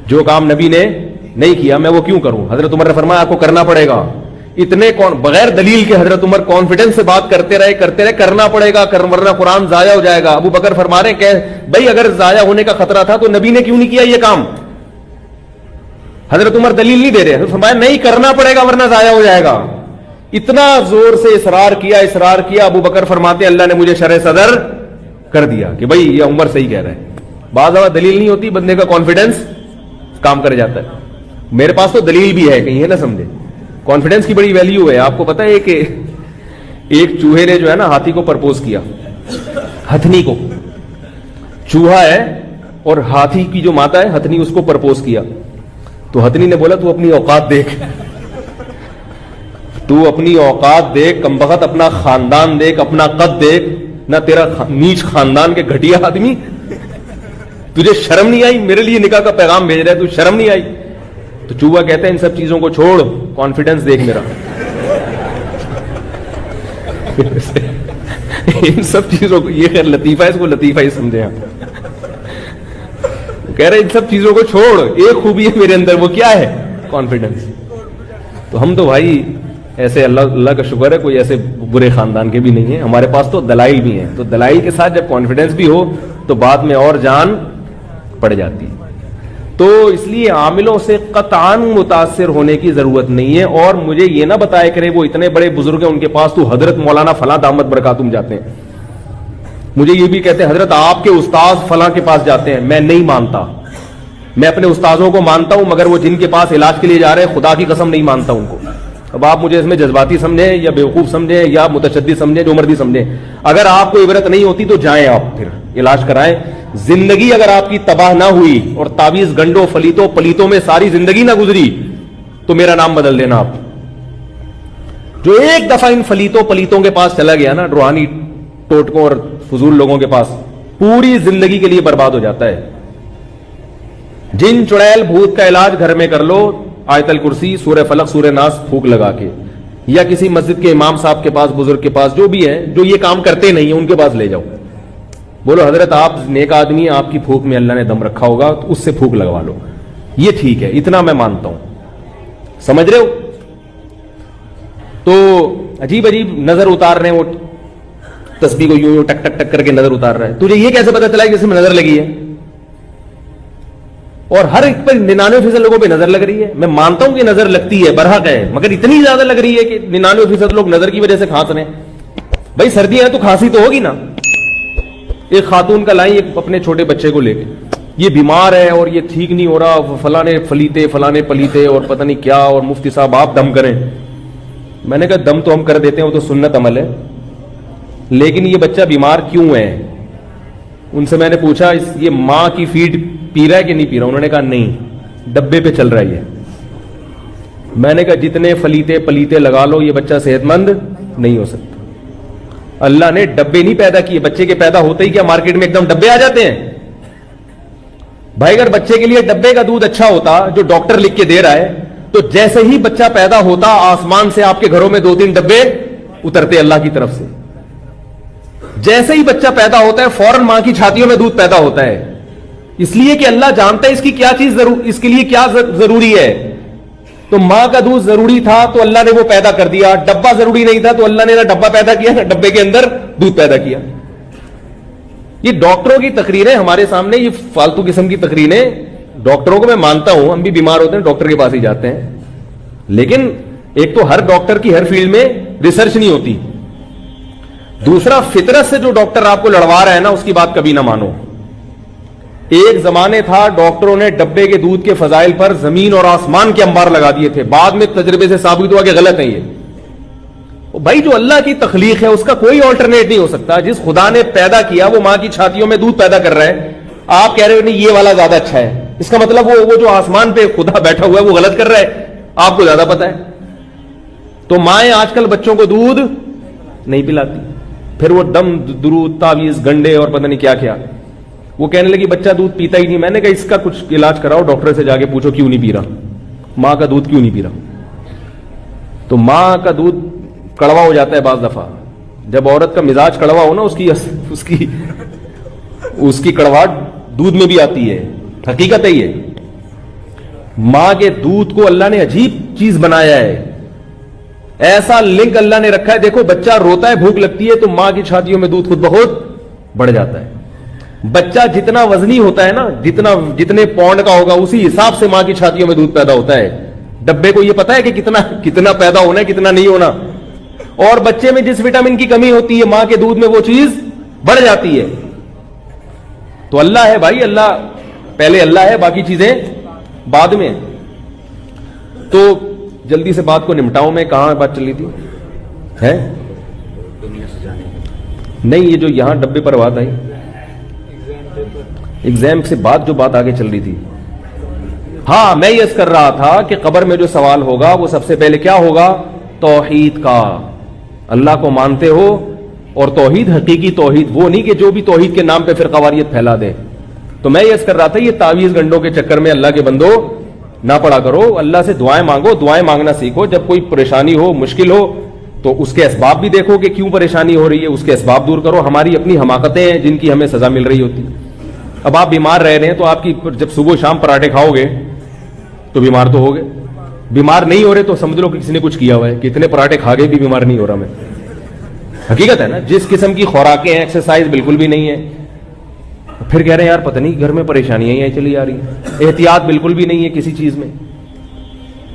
جو کام نبی نے نہیں کیا میں وہ کیوں کروں. حضرت عمر نے فرمایا آپ کو کرنا پڑے گا. اتنے بغیر دلیل کے حضرت عمر کانفیڈنس سے بات کرتے رہے, کرنا پڑے گا, ورنہ قرآن ضائع ہو جائے گا. ابو بکر فرما رہے ہیں کہ بھائی اگر ضائع ہونے کا خطرہ تھا تو نبی نے کیوں نہیں کیا یہ کام. حضرت عمر دلیل نہیں دے رہے, فرمایا نہیں کرنا پڑے گا ورنہ ضائع ہو جائے گا. اتنا زور سے اصرار کیا. ابو بکر فرماتے ہیں اللہ نے مجھے شرح صدر کر دیا کہ بھائی یہ عمر صحیح کہہ رہا ہے. بعض دفعہ دلیل نہیں ہوتی, بندے کا کانفیڈنس کام کر جاتا ہے. میرے پاس تو دلیل بھی ہے, کہیں ہے نہ سمجھے. کانفیڈنس کی بڑی ویلیو ہے. آپ کو پتا ہے کہ ایک چوہے نے جو ہے نا ہاتھی کو پرپوز کیا, ہتھنی کو. چوہا ہے اور ہاتھی کی جو ماتا ہے ہتھنی, اس کو پرپوز کیا. تو ہتھنی نے بولا تو اپنی اوقات دیکھ, تو اپنی اوقات دیکھ, کمبخت اپنا خاندان دیکھ, اپنا قد دیکھ. نہ تیرا نیچ خاندان کے گھٹیا آدمی, تجھے شرم نہیں آئی, میرے لیے نکاح کا پیغام بھیج رہا ہے, تو شرم نہیں آئی. تو چوہا کہتا ہے ان سب چیزوں کو چھوڑ, کانفیڈنس دیکھ میرا. ان سب چیزوں کو, یہ خیر لطیفہ ہے, اس کو لطیفہ ہی سمجھے آپ. کہہ رہے ان سب چیزوں کو چھوڑ, ایک خوبی ہے میرے اندر, وہ کیا ہے؟ کانفیڈنس. تو ہم تو بھائی ایسے اللہ کا شکر ہے کوئی ایسے برے خاندان کے بھی نہیں ہیں. ہمارے پاس تو دلائل بھی ہیں. تو دلائل کے ساتھ جب کانفیڈنس بھی ہو تو بعد میں اور جان پڑ جاتی ہے. تو اس لیے عاملوں سے قطعاً متاثر ہونے کی ضرورت نہیں ہے. اور مجھے یہ نہ بتایا کرے وہ اتنے بڑے بزرگ ہیں ان کے پاس تو حضرت مولانا فلاں دامت برکاتہم جاتے ہیں. مجھے یہ بھی کہتے ہیں حضرت آپ کے استاذ فلاں کے پاس جاتے ہیں. میں نہیں مانتا. میں اپنے استاذوں کو مانتا ہوں, مگر وہ جن کے پاس علاج کے لیے جا رہے ہیں خدا کی قسم نہیں مانتا ان کو. اب آپ مجھے اس میں جذباتی سمجھیں یا بیوقوف سمجھیں یا متشدد سمجھیں, جو مرضی سمجھیں. اگر آپ کو عبرت نہیں ہوتی تو جائیں, آپ پھر علاج کرائیں. زندگی اگر آپ کی تباہ نہ ہوئی اور تعویذ گنڈوں فلیتوں پلیتوں میں ساری زندگی نہ گزری تو میرا نام بدل دینا آپ. جو ایک دفعہ ان فلیتوں پلیتوں کے پاس چلا گیا نا, روحانی ٹوٹکوں اور فضول لوگوں کے پاس, پوری زندگی کے لیے برباد ہو جاتا ہے. جن چڑیل بھوت کا علاج گھر میں کر لو, آیت الکرسی, سورہ فلق, سورہ ناس پھونک لگا کے, یا کسی مسجد کے امام صاحب کے پاس, بزرگ کے پاس, جو بھی ہے جو یہ کام کرتے نہیں ہیں ان کے پاس لے جاؤ. بولو حضرت آپ نیک آدمی ہیں, آپ کی پھونک میں اللہ نے دم رکھا ہوگا, تو اس سے پھونک لگوا لو. یہ ٹھیک ہے, اتنا میں مانتا ہوں. سمجھ رہے ہو؟ تو عجیب عجیب نظر اتار رہے ہیں, وہ تسبیح کو یوں ٹک ٹک ٹک کر کے نظر اتار رہا ہے. تجھے یہ کیسے پتا چلا کہ اس میں نظر لگی ہے؟ اور ہر ایک پر 99% لوگوں پہ نظر لگ رہی ہے. میں مانتا ہوں کہ نظر لگتی ہے, برحق ہے, مگر اتنی زیادہ لگ رہی ہے کہ 99% لوگ نظر کی وجہ سے کھانس رہے ہیں. بھائی سردیاں ہیں تو کھانسی تو ہوگی نا. ایک خاتون کا لائی اپنے چھوٹے بچے کو لے کے, یہ بیمار ہے اور یہ ٹھیک نہیں ہو رہا, فلانے پلیتے اور پتہ نہیں کیا, اور مفتی صاحب آپ دم کریں. میں نے کہا دم تو ہم کر دیتے ہیں, وہ تو سنت عمل ہے, لیکن یہ بچہ بیمار کیوں ہے؟ ان سے میں نے پوچھا یہ ماں کی فیڈ پی رہا ہے کہ نہیں پی رہا؟ انہوں نے کہا نہیں, ڈبے پہ چل رہا ہے یہ. میں نے کہا جتنے پلیتے لگا لو, یہ بچہ صحت مند نہیں ہو سکتا. اللہ نے ڈبے نہیں پیدا کیے, بچے کے پیدا ہوتے ہی کیا مارکیٹ میں ایک دم ڈبے آ جاتے ہیں؟ بھائی اگر بچے کے لیے ڈبے کا دودھ اچھا ہوتا جو ڈاکٹر لکھ کے دے رہا ہے, تو جیسے ہی بچہ پیدا ہوتا آسمان سے آپ کے گھروں میں 2-3 ڈبے اترتے اللہ کی طرف سے. جیسے ہی بچہ پیدا ہوتا ہے فوراً ماں کی چھاتیوں میں دودھ پیدا ہوتا ہے, اس لیے کہ اللہ جانتا ہے اس کی کیا چیز اس کے لیے کیا ضروری ہے. تو ماں کا دودھ ضروری تھا تو اللہ نے وہ پیدا کر دیا, ڈبہ ضروری نہیں تھا تو اللہ نے نہ ڈبہ پیدا کیا نہ ڈبے کے اندر دودھ پیدا کیا. یہ ڈاکٹروں کی تقریریں ہمارے سامنے, یہ فالتو قسم کی تقریریں. ڈاکٹروں کو میں مانتا ہوں, ہم بھی بیمار ہوتے ہیں ڈاکٹر کے پاس ہی جاتے ہیں, لیکن ایک تو ہر ڈاکٹر کی ہر فیلڈ میں ریسرچ نہیں ہوتی, دوسرا فطرت سے جو ڈاکٹر آپ کو لڑوا رہا ہے نا اس کی بات کبھی نہ مانو. ایک زمانے تھا ڈاکٹروں نے ڈبے کے دودھ کے فضائل پر زمین اور آسمان کے انبار لگا دیے تھے, بعد میں تجربے سے ثابت ہوا کہ غلط ہے یہ. بھائی جو اللہ کی تخلیق ہے اس کا کوئی آلٹرنیٹ نہیں ہو سکتا. جس خدا نے پیدا کیا وہ ماں کی چھاتیوں میں دودھ پیدا کر رہا ہے, آپ کہہ رہے ہو نہیں یہ والا زیادہ اچھا ہے, اس کا مطلب وہ جو آسمان پہ خدا بیٹھا ہوا ہے وہ غلط کر رہا ہے, آپ کو زیادہ پتا ہے. تو مائیں آج کل بچوں کو دودھ نہیں پلاتی, پھر وہ دم درود تعویذ گنڈے اور پتہ نہیں کیا کیا. وہ کہنے لگی بچہ دودھ پیتا ہی نہیں. میں نے کہا اس کا کچھ علاج کراؤ, ڈاکٹر سے جا کے پوچھو کیوں نہیں پی رہا, ماں کا دودھ کیوں نہیں پی رہا. تو ماں کا دودھ کڑوا ہو جاتا ہے بعض دفعہ. جب عورت کا مزاج کڑوا ہو نا اس کی کڑواہٹ دودھ میں بھی آتی ہے, حقیقت ہے یہ. ماں کے دودھ کو اللہ نے عجیب چیز بنایا ہے, ایسا لنک اللہ نے رکھا ہے. دیکھو بچہ روتا ہے, بھوک لگتی ہے تو ماں کی چھاتیوں میں دودھ خود بخود بڑھ جاتا ہے. بچہ جتنا وزنی ہوتا ہے نا, جتنے پاؤنڈ کا ہوگا اسی حساب سے ماں کی چھاتیوں میں دودھ پیدا ہوتا ہے. ڈبے کو یہ پتا ہے کہ کتنا پیدا ہونا ہے کتنا نہیں ہونا, اور بچے میں جس وٹامن کی کمی ہوتی ہے ماں کے دودھ میں وہ چیز بڑھ جاتی ہے. تو اللہ ہے بھائی, اللہ پہلے اللہ ہے, باقی چیزیں بعد میں. تو جلدی سے بات کو نمٹاؤں میں, کہاں بات چل رہی تھی ہے نہیں, یہ جو یہاں ڈبے پر بات آئی ایگزام سے بعد جو بات آگے چل رہی تھی. ہاں میں یہ کر رہا تھا کہ قبر میں جو سوال ہوگا وہ سب سے پہلے کیا ہوگا, توحید کا. اللہ کو مانتے ہو, اور توحید حقیقی توحید, وہ نہیں کہ جو بھی توحید کے نام پہ فرقہ واریت پھیلا دے. تو میں یہ کر رہا تھا یہ تعویذ گنڈوں کے چکر میں اللہ کے بندو نہ پڑا کرو, اللہ سے دعائیں مانگو, دعائیں مانگنا سیکھو. جب کوئی پریشانی ہو مشکل ہو تو اس کے اسباب بھی دیکھو کہ کیوں پریشانی ہو رہی ہے, اس کے اسباب دور کرو. ہماری اپنی حماقتیں ہیں جن کی ہمیں سزا مل رہی ہوتی. اب آپ بیمار رہ رہے ہیں تو آپ کی جب صبح شام پراٹھے کھاؤ گے تو بیمار تو ہوگے, بیمار نہیں ہو رہے تو سمجھ لو کہ کسی نے کچھ کیا ہوا ہے. کتنے پراٹھے کھا گئے بھی بیمار نہیں ہو رہا میں. حقیقت ہے نا, جس قسم کی خوراکیں ہیں, ایکسرسائز بالکل بھی نہیں ہے, پھر کہہ رہے ہیں یار پتہ نہیں گھر میں پریشانیاں ہی چلی آ رہی ہیں. احتیاط بالکل بھی نہیں ہے کسی چیز میں,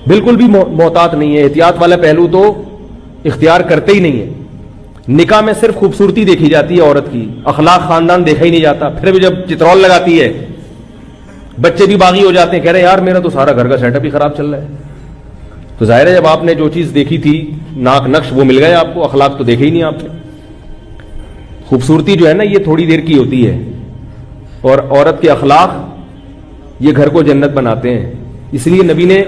بالکل بھی محتاط نہیں ہے. احتیاط والا پہلو تو اختیار کرتے ہی نہیں ہے. نکاح میں صرف خوبصورتی دیکھی جاتی ہے عورت کی, اخلاق خاندان دیکھا ہی نہیں جاتا. پھر بھی جب چترول لگاتی ہے بچے بھی باغی ہو جاتے ہیں, کہہ رہے ہیں یار میرا تو سارا گھر کا سیٹ اپ ہی خراب چل رہا ہے. تو ظاہر ہے جب آپ نے جو چیز دیکھی تھی ناک نقش وہ مل گئے آپ کو, اخلاق تو دیکھے ہی نہیں آپ نے. خوبصورتی جو ہے نا یہ تھوڑی دیر کی ہوتی ہے, اور عورت کے اخلاق یہ گھر کو جنت بناتے ہیں. اس لیے نبی نے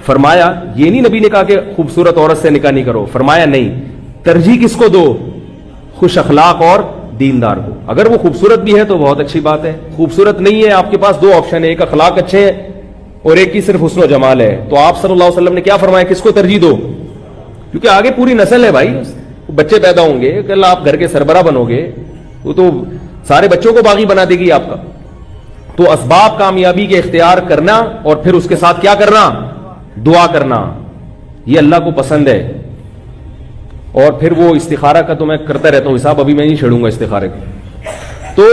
فرمایا, یہ نہیں نبی نے کہا کہ خوبصورت عورت سے نکاح نہیں کرو, فرمایا نہیں, ترجیح کس کو دو, خوش اخلاق اور دیندار کو. اگر وہ خوبصورت بھی ہے تو بہت اچھی بات ہے, خوبصورت نہیں ہے آپ کے پاس دو آپشن ہے, ایک اخلاق اچھے ہیں اور ایک کی صرف حسن و جمال ہے. تو آپ صلی اللہ علیہ وسلم نے کیا فرمایا, کس کو ترجیح دو, کیونکہ آگے پوری نسل ہے بھائی, بچے پیدا ہوں گے, کل آپ گھر کے سربراہ بنو گے, وہ تو سارے بچوں کو باغی بنا دے گی آپ کا. تو اسباب کامیابی کے اختیار کرنا اور پھر اس کے ساتھ کیا کرنا, دعا کرنا, یہ اللہ کو پسند ہے. اور پھر وہ استخارہ کا تو میں کرتا رہتا ہوں حساب, ابھی میں نہیں چھیڑوں گا استخارے کا. تو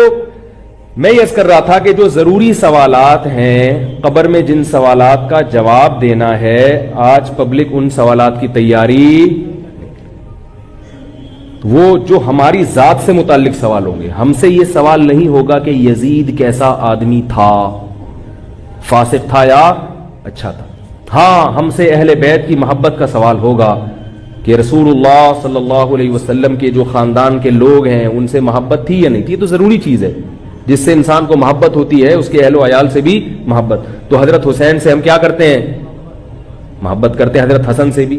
میں یہ کر رہا تھا کہ جو ضروری سوالات ہیں قبر میں جن سوالات کا جواب دینا ہے آج پبلک ان سوالات کی تیاری، وہ جو ہماری ذات سے متعلق سوال ہوں گے، ہم سے یہ سوال نہیں ہوگا کہ یزید کیسا آدمی تھا، فاسق تھا یا اچھا تھا. ہاں ہم سے اہل بیت کی محبت کا سوال ہوگا کہ رسول اللہ صلی اللہ علیہ وسلم کے جو خاندان کے لوگ ہیں ان سے محبت تھی یا نہیں تھی. یہ تو ضروری چیز ہے، جس سے انسان کو محبت ہوتی ہے اس کے اہل و عیال سے بھی محبت. تو حضرت حسین سے ہم کیا کرتے ہیں؟ محبت کرتے ہیں، حضرت حسن سے بھی.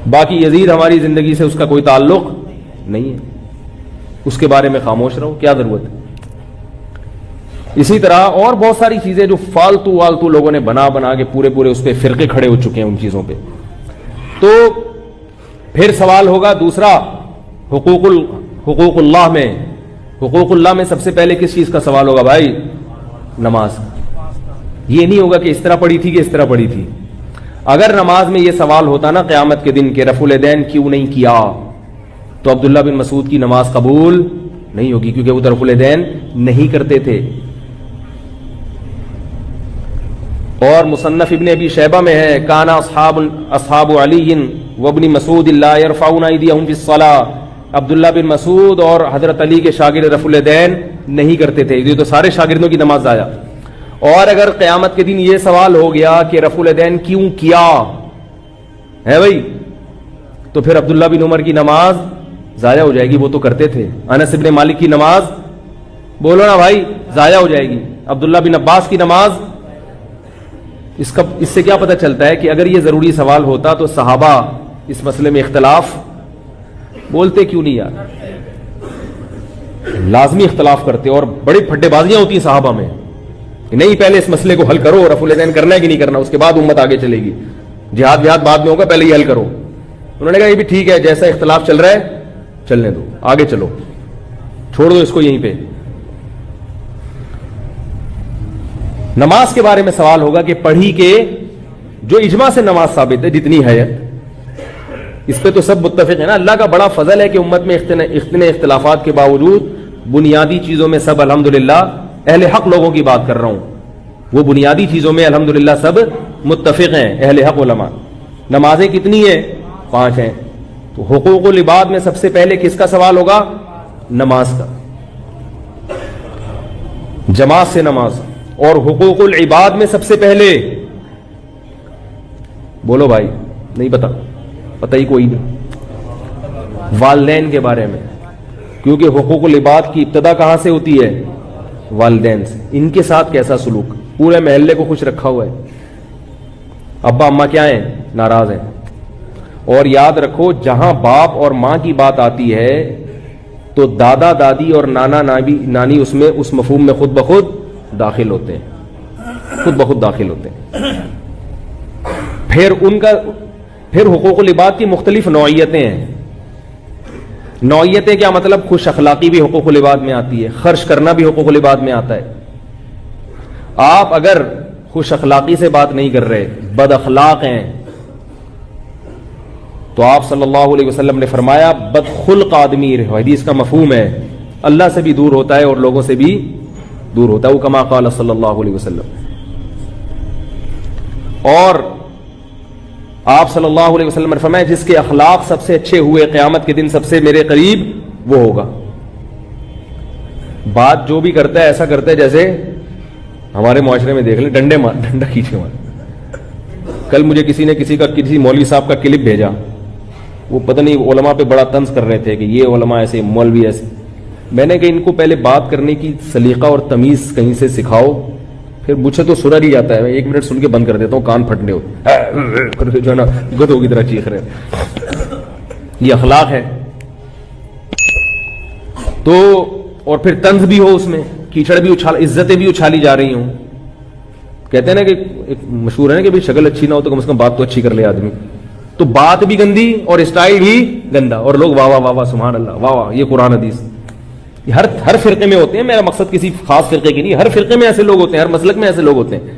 باقی یزید ہماری زندگی سے اس کا کوئی تعلق نہیں ہے، اس کے بارے میں خاموش رہو، کیا ضرورت ہے. اسی طرح اور بہت ساری چیزیں جو فالتو والتو لوگوں نے بنا کے پورے اس پہ فرقے کھڑے ہو چکے ہیں ان چیزوں پہ. تو پھر سوال ہوگا دوسرا، حقوق اللہ میں. حقوق اللہ میں سب سے پہلے کس چیز کا سوال ہوگا بھائی؟ نماز. یہ نہیں ہوگا کہ اس طرح پڑھی تھی کہ اس طرح پڑھی تھی. اگر نماز میں یہ سوال ہوتا نا قیامت کے دن کہ رفع الیدین کیوں نہیں کیا، تو عبداللہ بن مسعود کی نماز قبول نہیں ہوگی، کیونکہ وہ رفع الیدین نہیں کرتے تھے. اور مصنف ابن ابی شیبہ میں ہے کانا اصحاب علی وابن مسعود لا يرفعون ایدیہم فی الصلاۃ. عبداللہ بن مسعود اور حضرت علی کے شاگرد رفع الیدین نہیں کرتے تھے. یہ تو سارے شاگردوں کی نماز ضائع. اور اگر قیامت کے دن یہ سوال ہو گیا کہ رفع الیدین کیوں کیا ہے بھائی، تو پھر عبداللہ بن عمر کی نماز ضائع ہو جائے گی، وہ تو کرتے تھے. انس بن مالک کی نماز بولو نا بھائی ضائع ہو جائے گی. عبداللہ بن عباس کی نماز. اس سے کیا پتہ چلتا ہے کہ اگر یہ ضروری سوال ہوتا تو صحابہ اس مسئلے میں اختلاف بولتے کیوں نہیں یار؟ لازمی اختلاف کرتے، اور بڑی پھڈے بازیاں ہوتی ہیں صحابہ میں. نہیں پہلے اس مسئلے کو حل کرو، رفع الیدین کرنا ہے کہ نہیں کرنا، اس کے بعد امت آگے چلے گی. جہاد بعد میں ہوگا، پہلے یہ حل کرو. انہوں نے کہا یہ بھی ٹھیک ہے، جیسا اختلاف چل رہا ہے چلنے دو، آگے چلو، چھوڑ دو اس کو یہیں پہ. نماز کے بارے میں سوال ہوگا کہ پڑھی کے جو اجماع سے نماز ثابت ہے جتنی ہے، اس پہ تو سب متفق ہیں نا. اللہ کا بڑا فضل ہے کہ امت میں اتنے اختلافات کے باوجود بنیادی چیزوں میں سب الحمدللہ اہل حق لوگوں کی بات کر رہا ہوں، وہ بنیادی چیزوں میں الحمدللہ سب متفق ہیں اہل حق علماء. نمازیں کتنی ہیں؟ 5 ہیں. تو حقوق العباد میں سب سے پہلے کس کا سوال ہوگا؟ نماز کا، جماعت سے نماز. اور حقوق العباد میں سب سے پہلے بولو بھائی، نہیں پتہ ہی کوئی نہیں، والدین کے بارے میں. کیونکہ حقوق العباد کی ابتدا کہاں سے ہوتی ہے؟ والدین سے. ان کے ساتھ کیسا سلوک؟ پورے محلے کو خوش رکھا ہوا ہے، ابا اماں کیا ہیں؟ ناراض ہیں. اور یاد رکھو جہاں باپ اور ماں کی بات آتی ہے تو دادا دادی اور نانا نانی اس مفہوم میں خود بخود داخل ہوتے ہیں. پھر حقوق العباد کی مختلف نوعیتیں ہیں. نوعیتیں کیا مطلب؟ خوش اخلاقی بھی حقوق العباد میں آتی ہے، خرچ کرنا بھی حقوق العباد میں آتا ہے. آپ اگر خوش اخلاقی سے بات نہیں کر رہے، بد اخلاق ہیں، تو آپ صلی اللہ علیہ وسلم نے فرمایا بد خلق آدمی، حدیث کا مفہوم ہے، اللہ سے بھی دور ہوتا ہے اور لوگوں سے بھی دور ہوتا ہے. وہ کما قال صلی اللہ علیہ وسلم. اور آپ صلی اللہ علیہ وسلم نے فرمایا جس کے اخلاق سب سے اچھے ہوئے قیامت کے دن سب سے میرے قریب وہ ہوگا. بات جو بھی کرتا ہے ایسا کرتا ہے جیسے ہمارے معاشرے میں دیکھ لیں ڈنڈا کھینچے مار. کل مجھے کسی مولوی صاحب کا کلپ بھیجا، وہ پتہ نہیں علماء پہ بڑا طنز کر رہے تھے کہ یہ علماء ایسے، مولوی ایسے. میں نے کہا ان کو پہلے بات کرنے کی سلیقہ اور تمیز کہیں سے سکھاؤ. پھر مجھے تو سنا نہیں جاتا ہے، میں 1 منٹ سن کے بند کر دیتا ہوں، کان پھٹنے ہوتے جو ہے نا گدھوں کی طرح چیخ رہے. یہ اخلاق ہے. تو اور پھر طنز بھی ہو، اس میں کیچڑ بھی عزتیں بھی اچھالی جا رہی ہوں. کہتے ہیں نا کہ ایک مشہور ہے نا کہ بھائی شکل اچھی نہ ہو تو کم سے کم بات تو اچھی کر لے آدمی. تو بات بھی گندی اور اسٹائل بھی گندا، اور لوگ واہ واہ واہ واہ سبحان اللہ واہ واہ. یہ قرآن حدیث ہر فرقے میں ہوتے ہیں. میرا مقصد کسی خاص فرقے کی نہیں، ہر فرقے میں ایسے لوگ ہوتے ہیں، ہر مسلک میں ایسے لوگ ہوتے ہیں.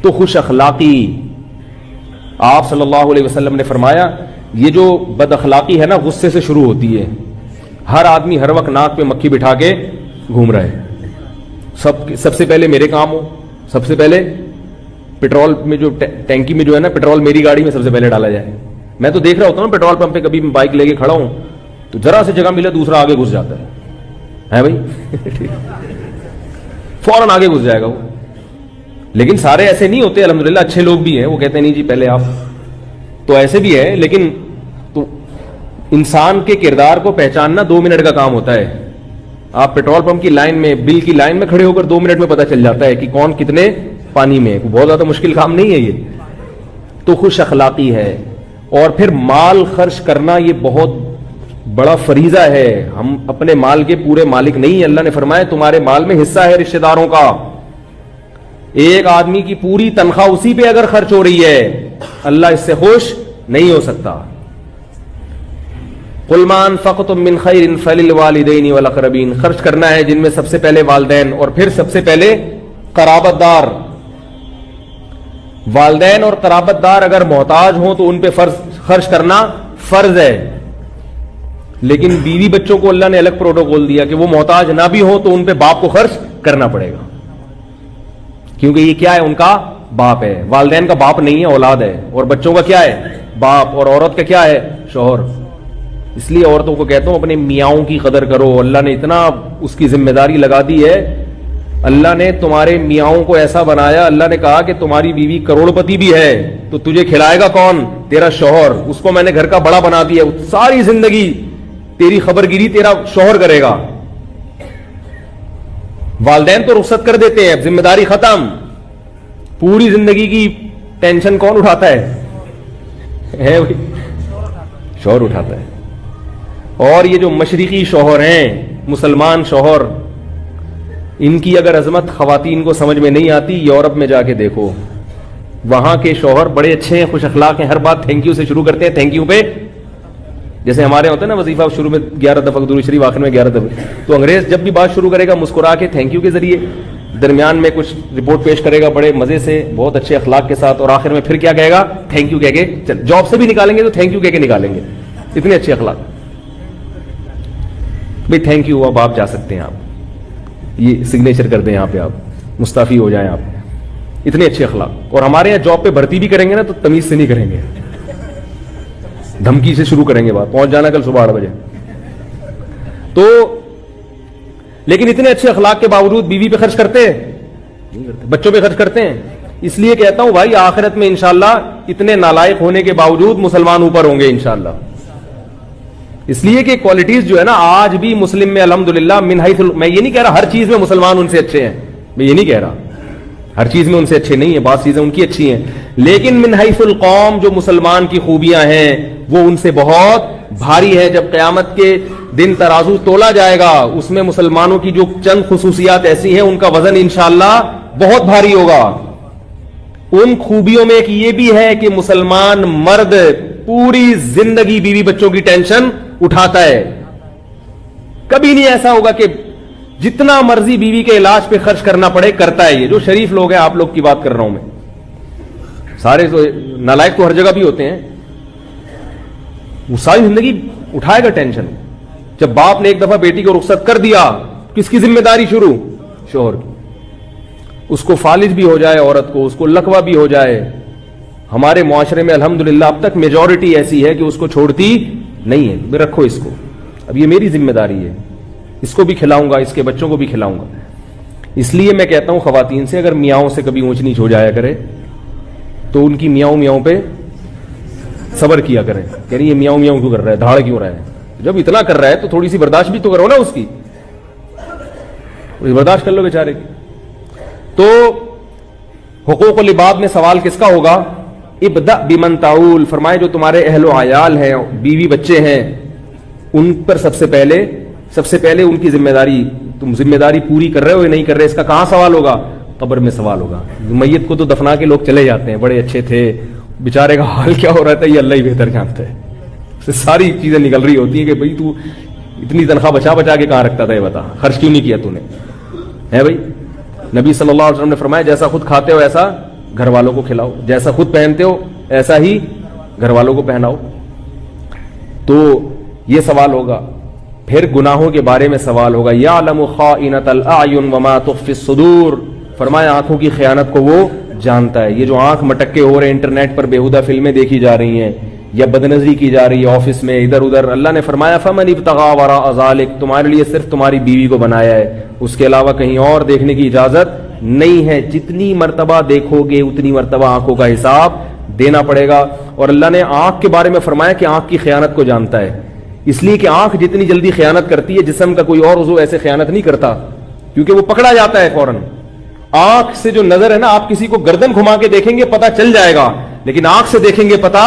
تو خوش اخلاقی، آپ صلی اللہ علیہ وسلم نے فرمایا یہ جو بد اخلاقی ہے نا غصے سے شروع ہوتی ہے. ہر آدمی ہر وقت ناک پہ مکھی بٹھا کے گھوم رہا ہے. سب سے پہلے میرے کام ہو, سب سے پہلے پیٹرول میں جو ٹینکی میں جو ہے نا پیٹرول میری گاڑی میں سب سے پہلے ڈالا جائے. میں تو دیکھ رہا ہوتا ہوں پیٹرول پمپ پہ, کبھی میں بائک لے کے کھڑا ہوں تو ذرا سے جگہ ملے دوسرا آگے گھس جاتا ہے بھائی, فوراً آگے گھس جائے گا وہ. لیکن سارے ایسے نہیں ہوتے الحمدللہ, اچھے لوگ بھی ہیں, وہ کہتے ہیں نہیں جی پہلے آپ, تو ایسے بھی ہے. لیکن تو انسان کے کردار کو پہچاننا 2 منٹ کا کام ہوتا ہے. آپ پیٹرول پمپ کی لائن میں, بل کی لائن میں کھڑے ہو کر 2 منٹ میں پتہ چل جاتا ہے کہ کون کتنے پانی میں. بہت زیادہ مشکل کام نہیں ہے یہ. تو خوش اخلاقی ہے. اور پھر مال خرچ کرنا یہ بہت بڑا فریضہ ہے. ہم اپنے مال کے پورے مالک نہیں. اللہ نے فرمایا تمہارے مال میں حصہ ہے رشتہ داروں کا. ایک آدمی کی پوری تنخواہ اسی پہ اگر خرچ ہو رہی ہے, اللہ اس سے خوش نہیں ہو سکتا. قل ما انفقتم من خیر فللوالدین والاقربین, خرچ کرنا ہے جن میں سب سے پہلے والدین اور پھر سب سے پہلے قرابت دار. والدین اور قرابت دار اگر محتاج ہوں تو ان پہ خرچ کرنا فرض ہے. لیکن بیوی بچوں کو اللہ نے الگ پروٹوکول دیا کہ وہ محتاج نہ بھی ہو تو ان پہ باپ کو خرچ کرنا پڑے گا, کیونکہ یہ کیا ہے, ان کا باپ ہے. والدین کا باپ نہیں ہے, اولاد ہے. اور بچوں کا کیا ہے, باپ. اور عورت کا کیا ہے, شوہر. اس لیے عورتوں کو کہتا ہوں اپنے میاؤں کی قدر کرو. اللہ نے اتنا اس کی ذمہ داری لگا دی ہے. اللہ نے تمہارے میاؤں کو ایسا بنایا, اللہ نے کہا کہ تمہاری بیوی کروڑ پتی بھی ہے تو تجھے کھلائے گا کون, تیرا شوہر. اس کو میں نے گھر کا بڑا بنا دیا, ساری زندگی تیری خبرگیری تیرا شوہر کرے گا. والدین تو رخصت کر دیتے ہیں, ذمہ داری ختم. پوری زندگی کی ٹینشن کون اٹھاتا ہے بھائی, شوہر اٹھاتا ہے. اور یہ جو مشرقی شوہر ہیں, مسلمان شوہر, ان کی اگر عظمت خواتین کو سمجھ میں نہیں آتی, یورپ میں جا کے دیکھو. وہاں کے شوہر بڑے اچھے ہیں, خوش اخلاق ہیں, ہر بات تھینک یو سے شروع کرتے ہیں. تھینک یو پہ جیسے ہمارے ہوتے ہیں نا وظیفہ شروع میں 11 دفعہ, درود شریف آخر میں 11 دفعہ, تو انگریز جب بھی بات شروع کرے گا مسکرا کے تھینک یو کے ذریعے, درمیان میں کچھ رپورٹ پیش کرے گا بڑے مزے سے, بہت اچھے اخلاق کے ساتھ, اور آخر میں پھر کیا کہے گا, تھینک یو کہہ کے. جاب سے بھی نکالیں گے تو تھینک یو کہہ کے نکالیں گے, اتنے اچھے اخلاق. بھائی تھینک یو, اب آپ جا سکتے ہیں, آپ یہ سگنیچر کر دیں یہاں پہ, آپ مستعفی ہو جائیں آپ. اتنے اچھے اخلاق. اور ہمارے یہاں جاب پہ بھرتی بھی کریں گے نا تو تمیز سے نہیں کریں گے, دھمکی سے شروع کریں گے بات, پہنچ جانا کل صبح 8 بجے. تو لیکن اتنے اچھے اخلاق کے باوجود بیوی پہ خرچ کرتے ہیں نہیں کرتے, بچوں پہ خرچ کرتے ہیں. اس لیے کہتا ہوں بھائی آخرت میں انشاءاللہ اتنے نالائق ہونے کے باوجود مسلمان اوپر ہوں گے انشاءاللہ. اس لیے کہ کوالٹیز جو ہے نا آج بھی مسلم میں الحمدللہ من حیث, میں یہ نہیں کہہ رہا ہر چیز میں مسلمان ان سے اچھے ہیں, میں یہ نہیں کہہ رہا ہر چیز میں ان سے اچھے نہیں ہیں, بعض چیزیں ان کی اچھی ہیں, لیکن من حیث القوم جو مسلمان کی خوبیاں ہیں وہ ان سے بہت بھاری ہے. جب قیامت کے دن ترازو تولا جائے گا اس میں مسلمانوں کی جو چند خصوصیات ایسی ہیں ان کا وزن انشاءاللہ بہت بھاری ہوگا. ان خوبیوں میں ایک یہ بھی ہے کہ مسلمان مرد پوری زندگی بیوی بچوں کی ٹینشن اٹھاتا ہے. کبھی نہیں ایسا ہوگا کہ جتنا مرضی بیوی کے علاج پہ خرچ کرنا پڑے کرتا ہے. یہ جو شریف لوگ ہیں, آپ لوگ کی بات کر رہا ہوں میں, سارے تو نالائق تو ہر جگہ بھی ہوتے ہیں, وہ ساری زندگی اٹھائے گا ٹینشن. جب باپ نے ایک دفعہ بیٹی کو رخصت کر دیا, کس کی ذمہ داری شروع, شوہر کی. اس کو فالج بھی ہو جائے عورت کو, اس کو لقوہ بھی ہو جائے. ہمارے معاشرے میں الحمدللہ اب تک میجورٹی ایسی ہے کہ اس کو چھوڑتی نہیں ہے. میں رکھو اس کو, اب یہ میری ذمہ داری ہے, اس کو بھی کھلاؤں گا, اس کے بچوں کو بھی کھلاؤں گا. اس لیے میں کہتا ہوں خواتین سے اگر میاؤں سے کبھی اونچ نیچ ہو جایا کرے تو ان کی میاؤں پہ صبر کیا کریں. کہہ رہی یہ میاؤں کیوں کر رہا ہے, دھاڑ کیوں رہا ہے. جب اتنا کر رہا ہے تو تھوڑی سی برداشت بھی تو کرو نا اس کی, برداشت کر لو بیچارے کی. تو حقوق العباد میں سوال کس کا ہوگا, ابدأ بمن تعول, فرمائے جو تمہارے اہل و عیال ہیں, بیوی بچے ہیں, ان پر سب سے پہلے ان کی ذمہ داری, تم ذمہ داری پوری کر رہے ہو یا نہیں کر رہے, اس کا کہاں سوال ہوگا, قبر میں سوال ہوگا. میت کو تو دفنا کے لوگ چلے جاتے ہیں, بڑے اچھے تھے, بیچارے کا حال کیا ہو رہا تھا یہ اللہ ہی بہتر جانتا ہے. ساری چیزیں نکل رہی ہوتی ہیں کہ بھئی تو اتنی تنخواہ بچا کے کہاں رکھتا تھا, یہ بتا, خرچ کیوں نہیں کیا تو نے, ہے بھائی. نبی صلی اللہ علیہ وسلم نے فرمایا جیسا خود کھاتے ہو ایسا گھر والوں کو کھلاؤ, جیسا خود پہنتے ہو ایسا ہی گھر والوں کو پہناؤ. تو یہ سوال ہوگا. پھر گناہوں کے بارے میں سوال ہوگا. یعلم خائنۃ الاعین وما تخفی الصدور. فرمایا آنکھوں کی خیانت کو وہ جانتا ہے. یہ جو آنکھ مٹکے ہو رہے ہیں, انٹرنیٹ پر بیہودہ فلمیں دیکھی جا رہی ہیں یا بدنظری کی جا رہی ہے آفس میں ادھر ادھر, اللہ نے فرمایا فمن ابتغى وراء ذلك, تمہارے لیے صرف تمہاری بیوی کو بنایا ہے, اس کے علاوہ کہیں اور دیکھنے کی اجازت نہیں ہے. جتنی مرتبہ دیکھو گے اتنی مرتبہ آنکھوں کا حساب دینا پڑے گا. اور اللہ نے آنکھ کے بارے میں فرمایا کہ آنکھ کی خیانت کو جانتا ہے, اس لیے کہ آنکھ جتنی جلدی خیانت کرتی ہے جسم کا کوئی اور عضو ایسے خیانت نہیں کرتا, کیونکہ وہ پکڑا جاتا ہے فوراً. آنکھ سے جو نظر ہے نا, آپ کسی کو گردن گھما کے دیکھیں گے پتہ چل جائے گا, لیکن آنکھ سے دیکھیں گے پتہ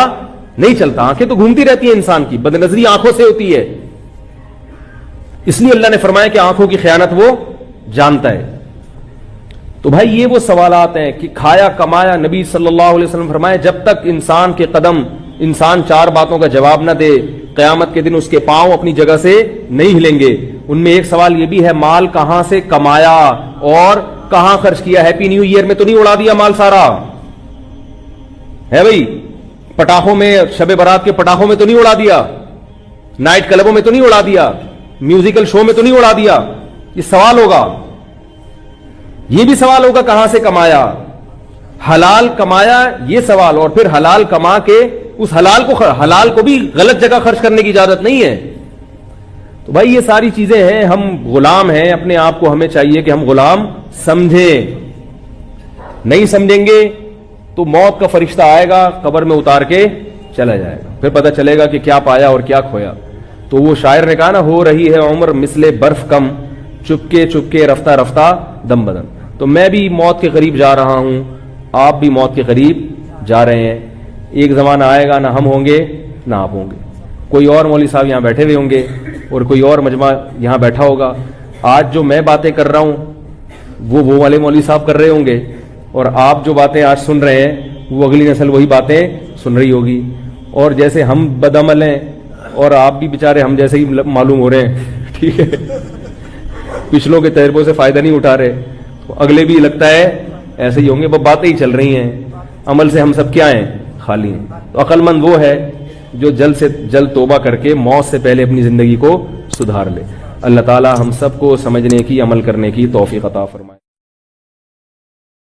نہیں چلتا. آنکھیں تو گھومتی رہتی ہیں انسان کی, بدنظری آنکھوں سے ہوتی ہے. اس لیے اللہ نے فرمایا کہ آنکھوں کی خیانت وہ جانتا ہے. تو بھائی یہ وہ سوالات ہیں کہ کھایا کمایا. نبی صلی اللہ علیہ وسلم فرمایا جب تک انسان کے قدم, انسان 4 باتوں کا جواب نہ دے, قیامت کے دن اس کے پاؤں اپنی جگہ سے نہیں ہلیں گے. ان میں ایک سوال یہ بھی ہے, مال کہاں سے کمایا اور کہاں خرچ کیا. ہیپی نیو ایئر میں تو نہیں اڑا دیا مال سارا ہے بھائی, پٹاخوں میں, شب برات کے پٹاخوں میں تو نہیں اڑا دیا, نائٹ کلبوں میں تو نہیں اڑا دیا, میوزیکل شو میں تو نہیں اڑا دیا. یہ سوال ہوگا. یہ بھی سوال ہوگا کہاں سے کمایا, حلال کمایا, یہ سوال. اور پھر حلال کما کے اس حلال کو بھی غلط جگہ خرچ کرنے کی اجازت نہیں ہے. تو بھائی یہ ساری چیزیں ہیں. ہم غلام ہیں اپنے آپ کو, ہمیں چاہیے کہ ہم غلام سمجھیں. نہیں سمجھیں گے تو موت کا فرشتہ آئے گا, قبر میں اتار کے چلا جائے گا, پھر پتہ چلے گا کہ کیا پایا اور کیا کھویا. تو وہ شاعر نے کہا نا, ہو رہی ہے عمر مثل برف کم, چپکے چپکے رفتہ رفتہ دم بدم. تو میں بھی موت کے قریب جا رہا ہوں, آپ بھی موت کے قریب جا رہے ہیں. ایک زمانہ آئے گا نہ ہم ہوں گے نہ آپ ہوں گے. کوئی اور مولوی صاحب یہاں بیٹھے ہوئے ہوں گے اور کوئی اور مجمع یہاں بیٹھا ہوگا. آج جو میں باتیں کر رہا ہوں وہ والے مولوی صاحب کر رہے ہوں گے, اور آپ جو باتیں آج سن رہے ہیں وہ اگلی نسل وہی باتیں سن رہی ہوگی. اور جیسے ہم بدعمل ہیں اور آپ بھی بیچارے ہم جیسے ہی معلوم ہو رہے ہیں, ٹھیک ہے, پچھلوں کے تجربوں سے فائدہ نہیں اٹھا رہے, تو اگلے بھی لگتا ہے ایسے ہی ہوں گے. باتیں ہی چل رہی ہیں, عمل سے ہم سب کیا ہیں, خالی ہیں. تو عقل مند وہ ہے جو جلد سے جلد توبہ کر کے موت سے پہلے اپنی زندگی کو سدھار لے. اللہ تعالی ہم سب کو سمجھنے کی, عمل کرنے کی توفیق عطا فرمائے.